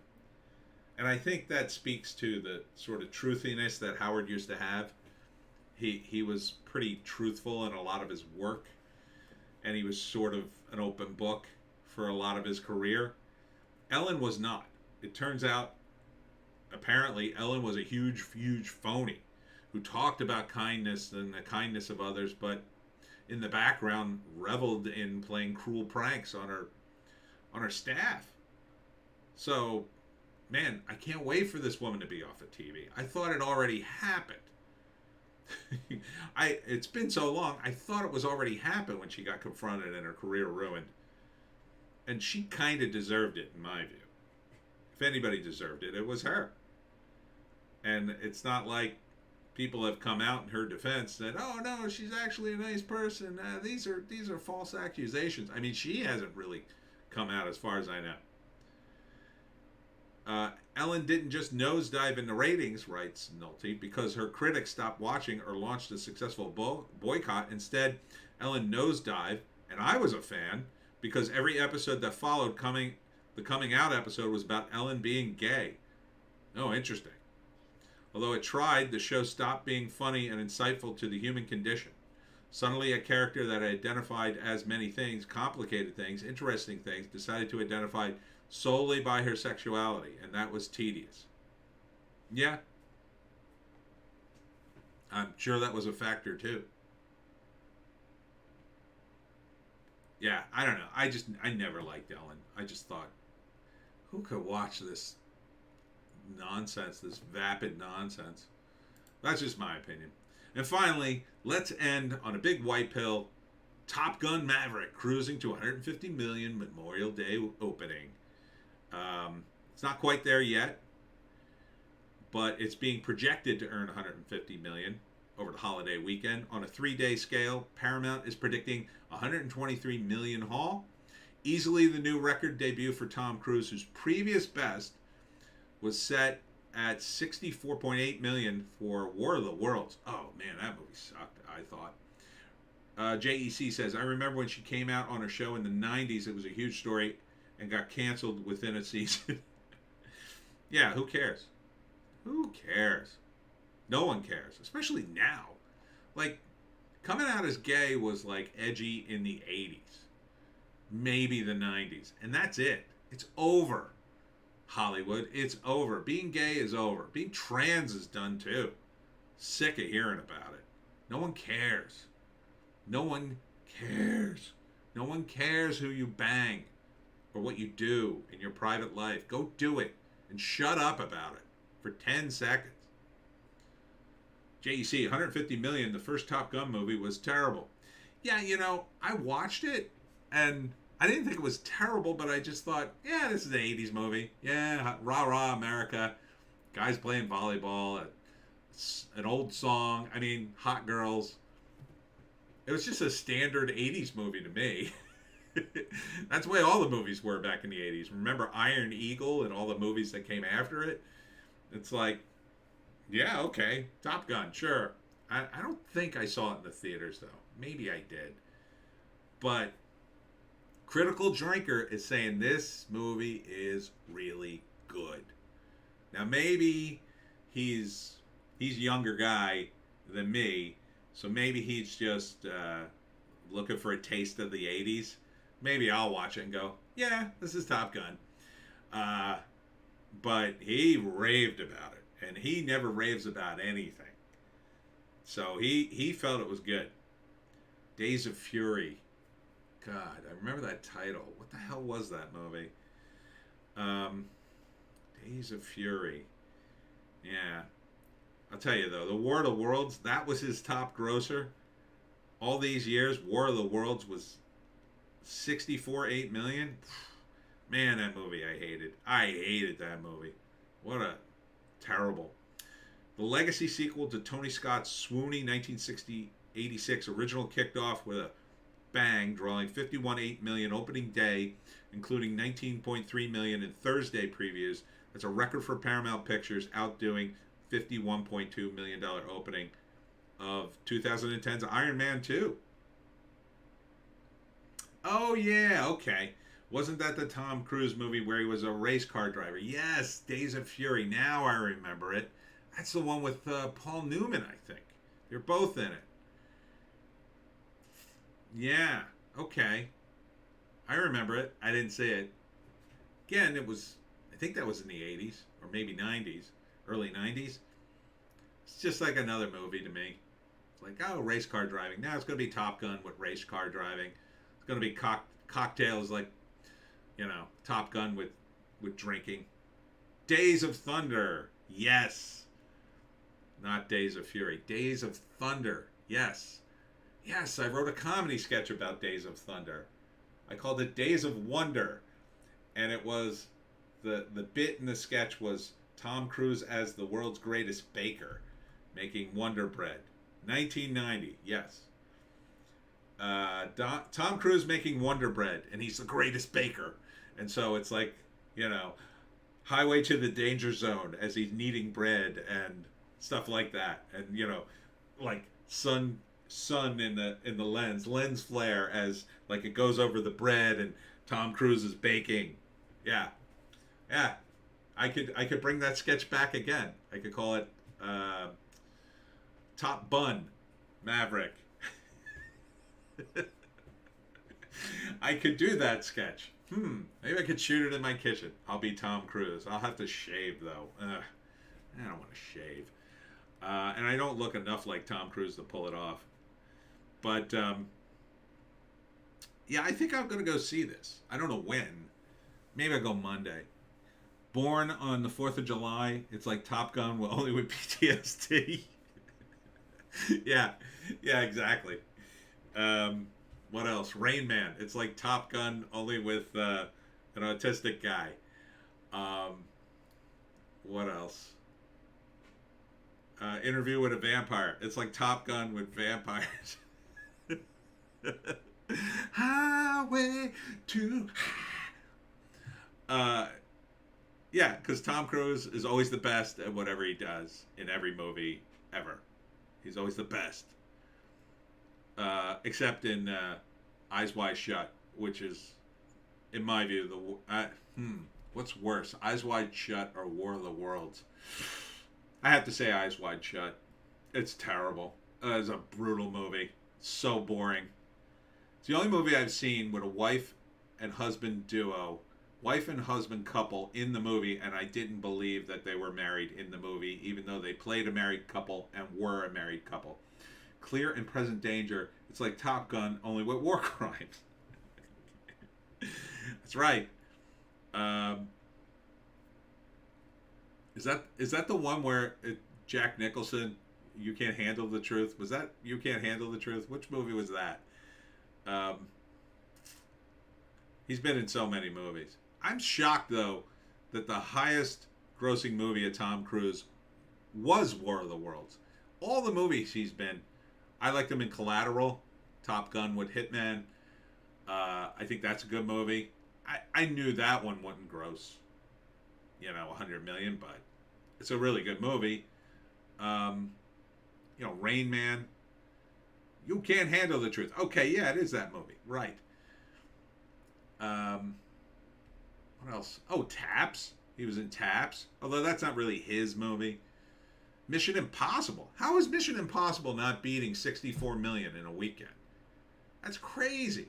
And I think that speaks to the sort of truthiness that Howard used to have. He was pretty truthful in a lot of his work, and he was sort of an open book for a lot of his career. Ellen was not. It turns out, apparently, Ellen was a huge, huge phony who talked about kindness and the kindness of others, but in the background reveled in playing cruel pranks on her staff. So, man, I can't wait for this woman to be off of TV. I thought it already happened. It's been so long. I thought it was already happened when she got confronted and her career ruined. And she kind of deserved it, in my view. If anybody deserved it, it was her. And it's not like people have come out in her defense that, oh no, she's actually a nice person. These are false accusations. I mean, she hasn't really come out as far as I know. Ellen didn't just nosedive in the ratings, writes Nolte, because her critics stopped watching or launched a successful boycott. Instead, Ellen nosedived, and I was a fan, because every episode that followed the coming out episode was about Ellen being gay. Oh, interesting. Although it tried, the show stopped being funny and insightful to the human condition. Suddenly, a character that identified as many things, complicated things, interesting things, decided to identify solely by her sexuality, and that was tedious. Yeah. I'm sure that was a factor, too. Yeah, I don't know. I never liked Ellen. I just thought, who could watch this nonsense, this vapid nonsense? That's just my opinion. And finally, let's end on a big white pill. Top Gun Maverick cruising to 150 million Memorial Day opening. It's not quite there yet, but it's being projected to earn 150 million over the holiday weekend. On a 3-day scale, Paramount is predicting 123 million haul. Easily the new record debut for Tom Cruise, whose previous best was set at 64.8 million for War of the Worlds. Oh man, that movie sucked, I thought. JEC says, I remember when she came out on a show in the 90s, it was a huge story and got canceled within a season. Yeah, who cares? Who cares? No one cares, especially now. Like, coming out as gay was like edgy in the 80s, maybe the 90s, and that's it. It's over, Hollywood. It's over. Being gay is over. Being trans is done too. Sick of hearing about it. No one cares. No one cares. No one cares who you bang or what you do in your private life. Go do it and shut up about it for 10 seconds. JEC, 150 million, the first Top Gun movie was terrible. Yeah, you know, I watched it and I didn't think it was terrible, but I just thought, yeah, this is an 80s movie. Yeah, rah-rah America. Guys playing volleyball. An old song. I mean, hot girls. It was just a standard 80s movie to me. That's the way all the movies were back in the 80s. Remember Iron Eagle and all the movies that came after it? It's like, yeah, okay, Top Gun, sure. I don't think I saw it in the theaters, though. Maybe I did. But Critical Drinker is saying this movie is really good. Now, maybe he's a younger guy than me, so maybe he's just looking for a taste of the 80s. Maybe I'll watch it and go, yeah, this is Top Gun. But he raved about it, and he never raves about anything. So he felt it was good. Days of Fury. God, I remember that title. What the hell was that movie? Days of Fury. Yeah. I'll tell you, though, the War of the Worlds, that was his top grosser. All these years, War of the Worlds was 64.8 million. Man, that movie I hated. I hated that movie. What a terrible. The legacy sequel to Tony Scott's swoony 1986 original kicked off with a bang, drawing 51.8 million opening day, including 19.3 million in Thursday previews. That's a record for Paramount Pictures, outdoing $51.2 million opening of 2010's Iron Man 2. Oh, yeah, okay. Wasn't that the Tom Cruise movie where he was a race car driver? Yes, Days of Fury. Now I remember it. That's the one with Paul Newman, I think. They're both in it. Yeah, okay. I remember it. I didn't see it. Again, I think that was in the 80s, or maybe 90s, early 90s. It's just like another movie to me. It's like, oh, race car driving. Now it's going to be Top Gun with race car driving. It's going to be cocktails like, Top Gun with drinking. Days of Thunder. Yes. Not Days of Fury. Days of Thunder. Yes. Yes, I wrote a comedy sketch about Days of Thunder. I called it Days of Wonder. And it was, the bit in the sketch was Tom Cruise as the world's greatest baker, making Wonder Bread. 1990, yes. Tom Cruise making Wonder Bread, and he's the greatest baker. And so it's like, highway to the danger zone as he's kneading bread and stuff like that. And, like sun in the lens flare as like it goes over the bread and Tom Cruise is baking. Yeah. I could bring that sketch back again. I could call it Top Bun Maverick. I could do that sketch. Maybe I could shoot it in my kitchen. I'll be Tom Cruise. I'll have to shave though. I don't want to shave. And I don't look enough like Tom Cruise to pull it off. But yeah, I think I'm going to go see this. I don't know when. Maybe I'll go Monday. Born on the 4th of July. It's like Top Gun, only with PTSD. yeah, exactly. What else? Rain Man. It's like Top Gun, only with an autistic guy. What else? Interview with a Vampire. It's like Top Gun with vampires. Highway to... yeah, because Tom Cruise is always the best at whatever he does in every movie ever. He's always the best. Except in Eyes Wide Shut, which is, in my view, what's worse, Eyes Wide Shut or War of the Worlds? I have to say Eyes Wide Shut. It's terrible. It's a brutal movie. It's so boring. It's the only movie I've seen with a wife and husband couple in the movie, and I didn't believe that they were married in the movie, even though they played a married couple and were a married couple. Clear and Present Danger. It's like Top Gun, only with war crimes. That's right. Is that the one where Jack Nicholson, You Can't Handle the Truth? Was that You Can't Handle the Truth? Which movie was that? He's been in so many movies. I'm shocked, though, that the highest grossing movie of Tom Cruise was War of the Worlds. All the movies he's been, I liked him in Collateral, Top Gun with Hitman. I think that's a good movie. I knew that one wouldn't gross, 100 million, but it's a really good movie. Rain Man. You Can't Handle the Truth. Okay, yeah, it is that movie. Right. What else? Oh, Taps. He was in Taps. Although that's not really his movie. Mission Impossible. How is Mission Impossible not beating 64 million in a weekend? That's crazy.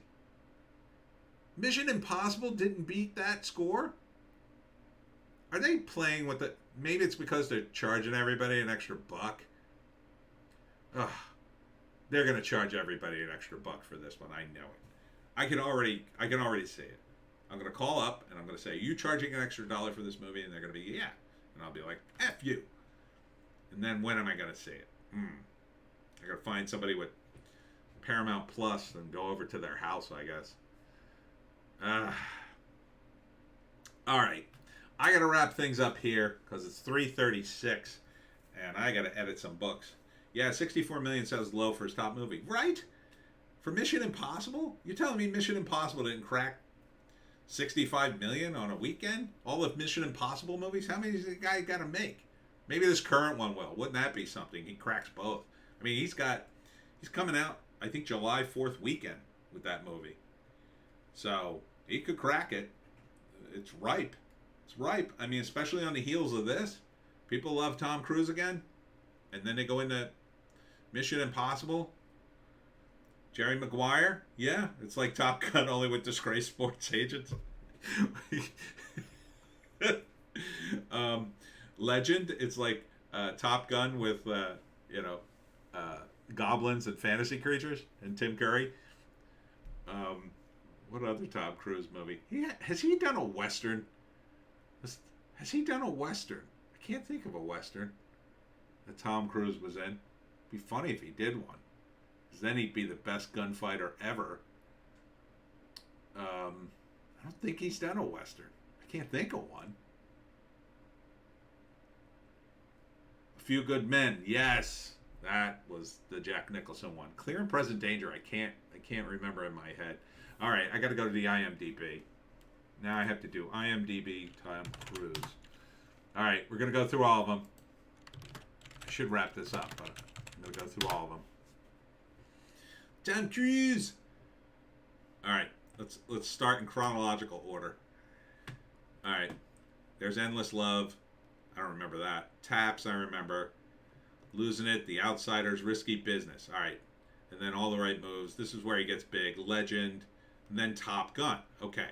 Mission Impossible didn't beat that score? Are they playing with the... Maybe it's because they're charging everybody an extra buck. Ugh. They're going to charge everybody an extra buck for this one. I know it. I can already see it. I'm going to call up and I'm going to say, you charging an extra $1 for this movie? And they're going to be, yeah. And I'll be like, F you. And then when am I going to see it? I got to find somebody with Paramount Plus and go over to their house, I guess. All right. I got to wrap things up here because it's 3:36 and I got to edit some books. Yeah, 64 million sounds low for his top movie. Right? For Mission Impossible? You're telling me Mission Impossible didn't crack 65 million on a weekend? All of Mission Impossible movies? How many does the guy got to make? Maybe this current one will. Wouldn't that be something? He cracks both. I mean, he's coming out, I think, July 4th weekend with that movie. So he could crack it. It's ripe. It's ripe. I mean, especially on the heels of this. People love Tom Cruise again. And then they go into Mission Impossible. Jerry Maguire, yeah, it's like Top Gun only with disgraced sports agents. Legend, it's like Top Gun with goblins and fantasy creatures, and Tim Curry. What other Tom Cruise movie? Has he done a Western? Has he done a Western? I can't think of a Western that Tom Cruise was in. It'd be funny if he did one. Because then he'd be the best gunfighter ever. I don't think he's done a Western. I can't think of one. A Few Good Men. Yes. That was the Jack Nicholson one. Clear and Present Danger. I can't remember in my head. All right, I got to go to the IMDb. Now I have to do IMDb Tom Cruise. All right, we're going to go through all of them. I should wrap this up, but I'm going to go through all of them. Tom Cruise. All right, let's start in chronological order. All right, there's Endless Love. I don't remember that. Taps, I remember. Losing It, The Outsiders, Risky Business. All right, and then All the Right Moves. This is where he gets big. Legend, and then Top Gun. Okay,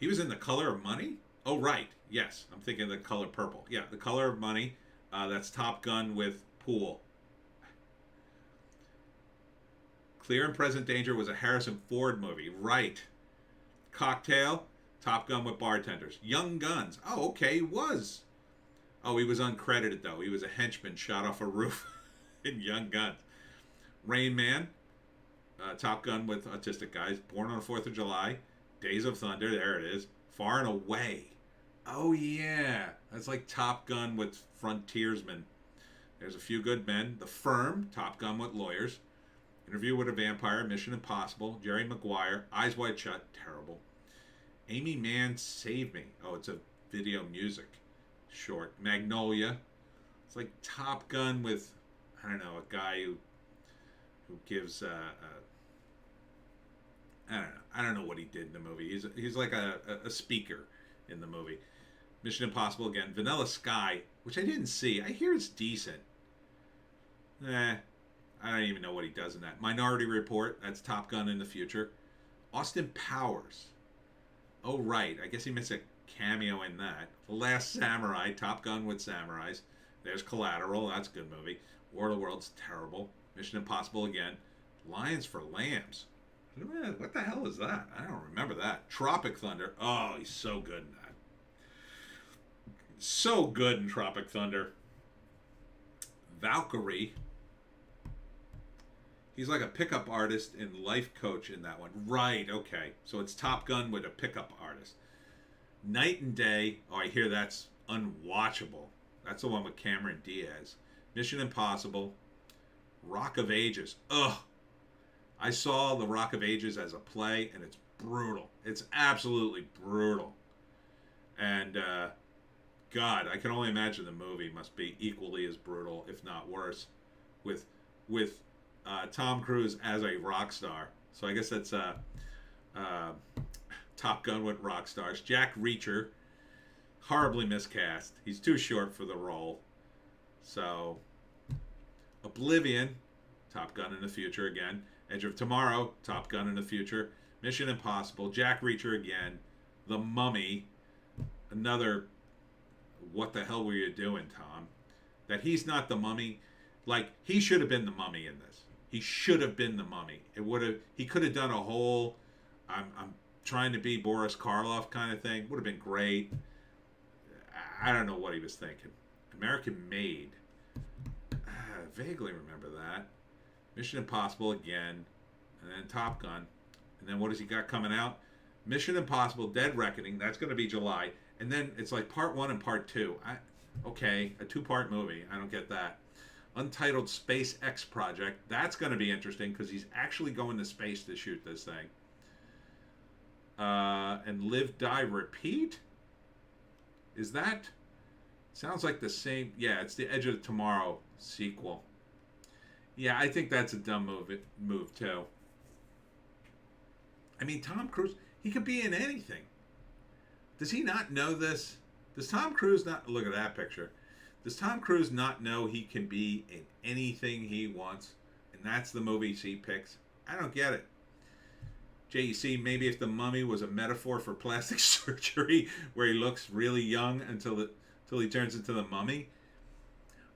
he was in The Color of Money. Oh right, yes, I'm thinking The Color Purple. Yeah, The Color of Money. That's Top Gun with Pool. Clear and Present Danger was a Harrison Ford movie. Right. Cocktail, Top Gun with bartenders. Young Guns. Oh, okay, he was. Oh, he was uncredited, though. He was a henchman shot off a roof in Young Guns. Rain Man, Top Gun with autistic guys. Born on the 4th of July. Days of Thunder, there it is. Far and Away. Oh, yeah. That's like Top Gun with frontiersmen. There's A Few Good Men. The Firm, Top Gun with lawyers. Interview with a Vampire, Mission Impossible, Jerry Maguire, Eyes Wide Shut, terrible. Amy Mann, Save Me. Oh, it's a video music short. Magnolia. It's like Top Gun with, I don't know, a guy who gives, I don't know what he did in the movie. He's like a speaker in the movie. Mission Impossible again. Vanilla Sky, which I didn't see. I hear it's decent. I don't even know what he does in that. Minority Report, that's Top Gun in the future. Austin Powers. Oh, right. I guess he missed a cameo in that. The Last Samurai, Top Gun with samurais. There's Collateral, that's a good movie. War of the Worlds, terrible. Mission Impossible again. Lions for Lambs. What the hell is that? I don't remember that. Tropic Thunder. Oh, he's so good in that. So good in Tropic Thunder. Valkyrie. He's like a pickup artist and life coach in that one. Right, okay. So it's Top Gun with a pickup artist. Night and Day. Oh, I hear that's unwatchable. That's the one with Cameron Diaz. Mission Impossible. Rock of Ages. Ugh. I saw the Rock of Ages as a play, and it's brutal. It's absolutely brutal. And, God, I can only imagine the movie must be equally as brutal, if not worse, with Tom Cruise as a rock star. So I guess that's Top Gun with rock stars. Jack Reacher, horribly miscast. He's too short for the role. So Oblivion, Top Gun in the future again. Edge of Tomorrow, Top Gun in the future. Mission Impossible, Jack Reacher again. The Mummy, another. What the hell were you doing, Tom? That he's not the Mummy. Like, he should have been the Mummy in this. He should have been the Mummy. He could have done a whole, I'm trying to be Boris Karloff kind of thing. Would have been great. I don't know what he was thinking. American Made. I vaguely remember that. Mission Impossible again. And then Top Gun. And then what has he got coming out? Mission Impossible Dead Reckoning. That's going to be July. And then it's like part 1 and part 2. Okay, a 2-part movie. I don't get that. Untitled SpaceX project. That's going to be interesting because he's actually going to space to shoot this thing. And Live, Die, Repeat? Is that? Sounds like the same. Yeah, it's the Edge of Tomorrow sequel. Yeah, I think that's a dumb move too. I mean, Tom Cruise, he could be in anything. Does he not know this? Does Tom Cruise not look at that picture? Does Tom Cruise not know he can be in anything he wants? And that's the movies he picks? I don't get it. JEC, maybe if the mummy was a metaphor for plastic surgery where he looks really young until he turns into the mummy.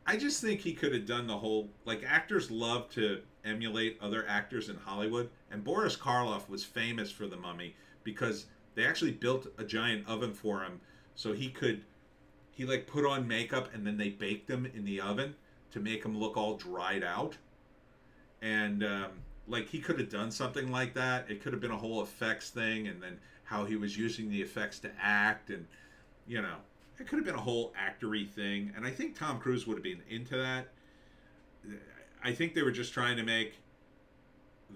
I just think he could have done the whole, like, actors love to emulate other actors in Hollywood, and Boris Karloff was famous for the mummy because they actually built a giant oven for him so he like put on makeup and then they baked him in the oven to make him look all dried out. And like, he could have done something like that. It could have been a whole effects thing, and then how he was using the effects to act, and it could have been a whole actory thing. And I think Tom Cruise would have been into that. I think they were just trying to make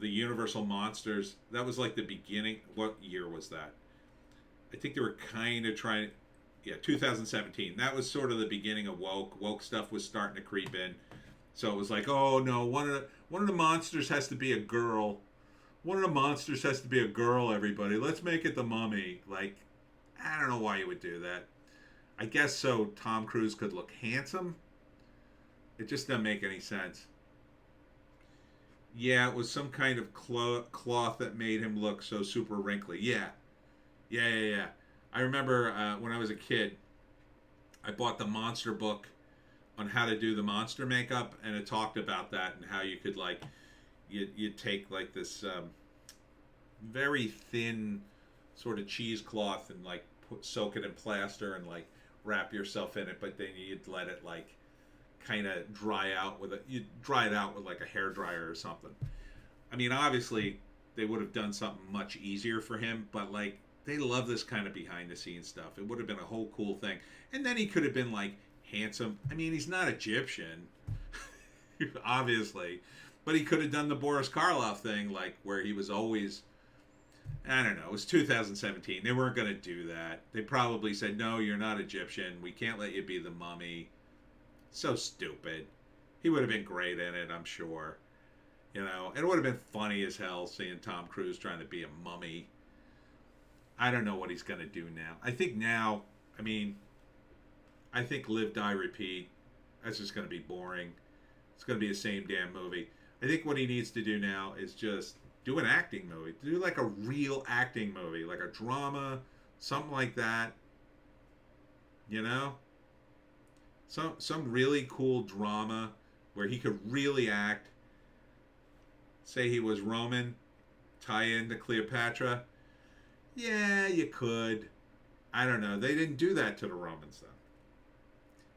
the Universal Monsters. That was like the beginning. What year was that? I think they were kind of trying. Yeah, 2017. That was sort of the beginning of woke. Woke stuff was starting to creep in. So it was like, oh no, one of the monsters has to be a girl. One of the monsters has to be a girl, everybody. Let's make it the mummy. Like, I don't know why you would do that. I guess so Tom Cruise could look handsome. It just doesn't make any sense. Yeah, it was some kind of cloth that made him look so super wrinkly. Yeah. I remember when I was a kid, I bought the monster book on how to do the monster makeup, and it talked about that and how you could, like, you'd take like this very thin sort of cheesecloth and like soak it in plaster and like wrap yourself in it, but then you'd let it like kind of dry out with you'd dry it out with like a hair dryer or something. I mean, obviously they would have done something much easier for him, but like, they love this kind of behind the scenes stuff. It would have been a whole cool thing. And then he could have been like handsome. I mean, he's not Egyptian, obviously, but he could have done the Boris Karloff thing, like where he was always, I don't know, it was 2017. They weren't going to do that. They probably said, no, you're not Egyptian. We can't let you be the mummy. So stupid. He would have been great in it, I'm sure. It would have been funny as hell seeing Tom Cruise trying to be a mummy. I don't know what he's going to do now. I think Live, Die, Repeat, that's just going to be boring. It's going to be the same damn movie. I think what he needs to do now is just do an acting movie. Do like a real acting movie, like a drama, something like that. Some really cool drama where he could really act. Say he was Roman, tie into Cleopatra. Yeah, you could. I don't know. They didn't do that to the Romans,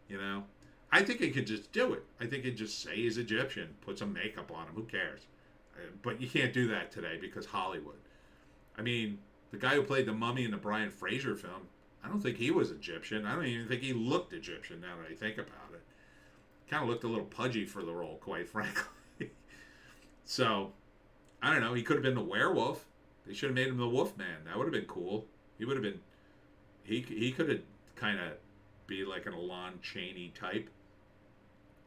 though. I think he could just do it. I think he'd just say he's Egyptian, put some makeup on him. Who cares? But you can't do that today because Hollywood. I mean, the guy who played the mummy in the Brian Fraser film, I don't think he was Egyptian. I don't even think he looked Egyptian now that I think about it. Kind of looked a little pudgy for the role, quite frankly. So, I don't know. He could have been the werewolf. They should have made him the Wolfman. That would have been cool. He would have been. He could have kind of be like an Alon Chaney type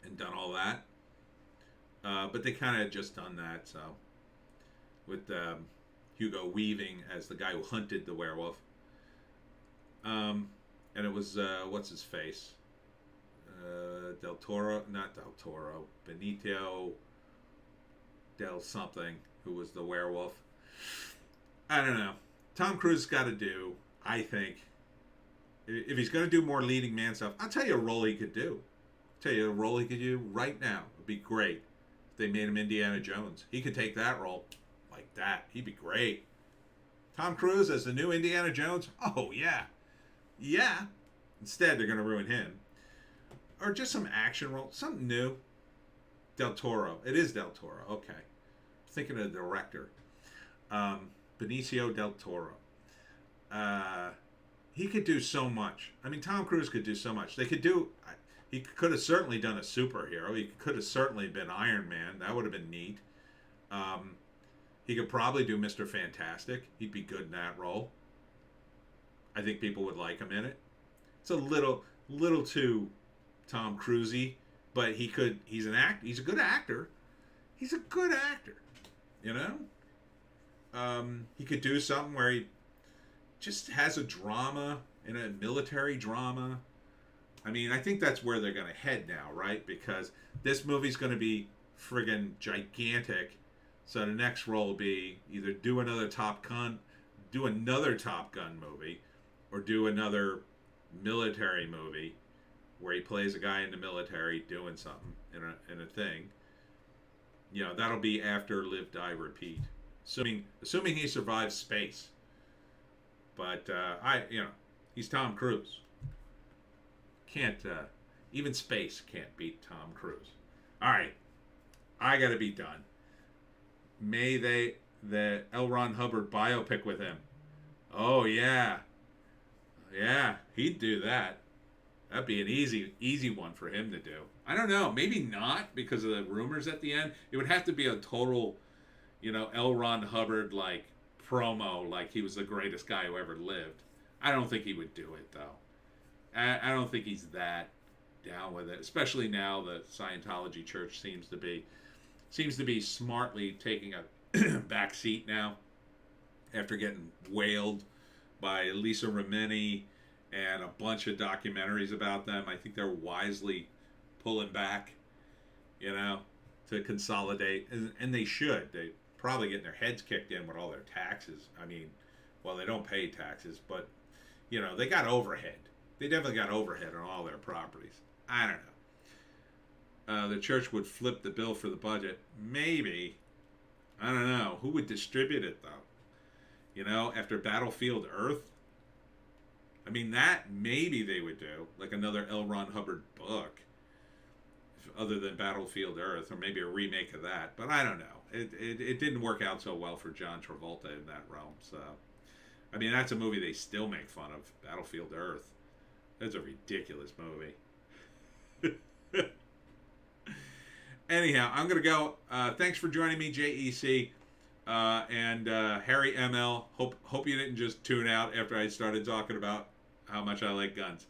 and done all that. But they kind of just done that. So with Hugo Weaving as the guy who hunted the werewolf. And it was what's his face? Del Toro, not Del Toro, Benicio del something, who was the werewolf. I don't know. Tom Cruise got to do, I think, if he's going to do more leading man stuff, I'll tell you a role he could do. Right now. It'd be great if they made him Indiana Jones. He could take that role like that. He'd be great. Tom Cruise as the new Indiana Jones? Oh, yeah. Yeah. Instead, they're going to ruin him. Or just some action role. Something new. Del Toro. It is Del Toro. Okay. I'm thinking of the director. Benicio del Toro. He could do so much. I mean, Tom Cruise could do so much. They could do... He could have certainly done a superhero. He could have certainly been Iron Man. That would have been neat. He could probably do Mr. Fantastic. He'd be good in that role. I think people would like him in it. It's a little too Tom Cruise-y, but he could. He's an act. He's a good actor. He's a good actor. You know. He could do something where he just has a drama, in a military drama. I mean, I think that's where they're going to head now, right? Because this movie's going to be friggin' gigantic. So the next role will be either do another Top Gun movie, or do another military movie where he plays a guy in the military doing something in a thing. You know, that'll be after Live, Die, Repeat. Assuming he survives space. But he's Tom Cruise. Can't even space can't beat Tom Cruise. All right, I gotta be done. May the L. Ron Hubbard biopic with him. Oh yeah, he'd do that. That'd be an easy one for him to do. I don't know, maybe not because of the rumors at the end. It would have to be a total, L. Ron Hubbard like promo, like he was the greatest guy who ever lived. I don't think he would do it though. I don't think he's that down with it, especially now the Scientology church seems to be smartly taking a back seat now after getting whaled by Lisa Remini and a bunch of documentaries about them. I think they're wisely pulling back, to consolidate, and they should. They probably getting their heads kicked in with all their taxes. I mean, well, they don't pay taxes, but they got overhead. They definitely got overhead on all their properties. I don't know. The church would flip the bill for the budget. Maybe. I don't know. Who would distribute it, though? After Battlefield Earth? I mean, that maybe they would do. Like another L. Ron Hubbard book. Other than Battlefield Earth. Or maybe a remake of that. But I don't know. It didn't work out so well for John Travolta in that realm. So, I mean, that's a movie they still make fun of. Battlefield Earth. That's a ridiculous movie. Anyhow, I'm going to go. Thanks for joining me, JEC. And Harry ML. Hope you didn't just tune out after I started talking about how much I like guns.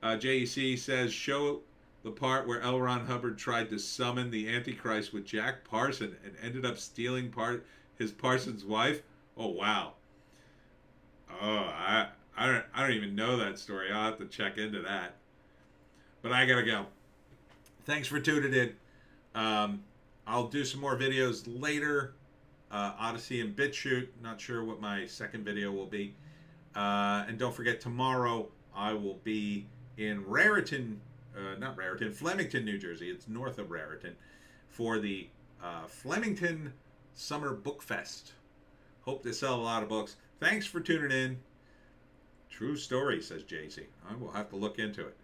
JEC says, show the part where L. Ron Hubbard tried to summon the Antichrist with Jack Parson and ended up stealing his Parson's wife. Oh, wow. Oh, I don't even know that story. I'll have to check into that. But I gotta go. Thanks for tuning in. I'll do some more videos later. Odysee and Bitchute. Not sure what my second video will be. And don't forget, tomorrow I will be in Flemington, New Jersey. It's north of Raritan for the Flemington Summer Book Fest. Hope to sell a lot of books. Thanks for tuning in. True story, says JC. I will have to look into it.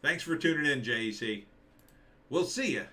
Thanks for tuning in, JC. We'll see you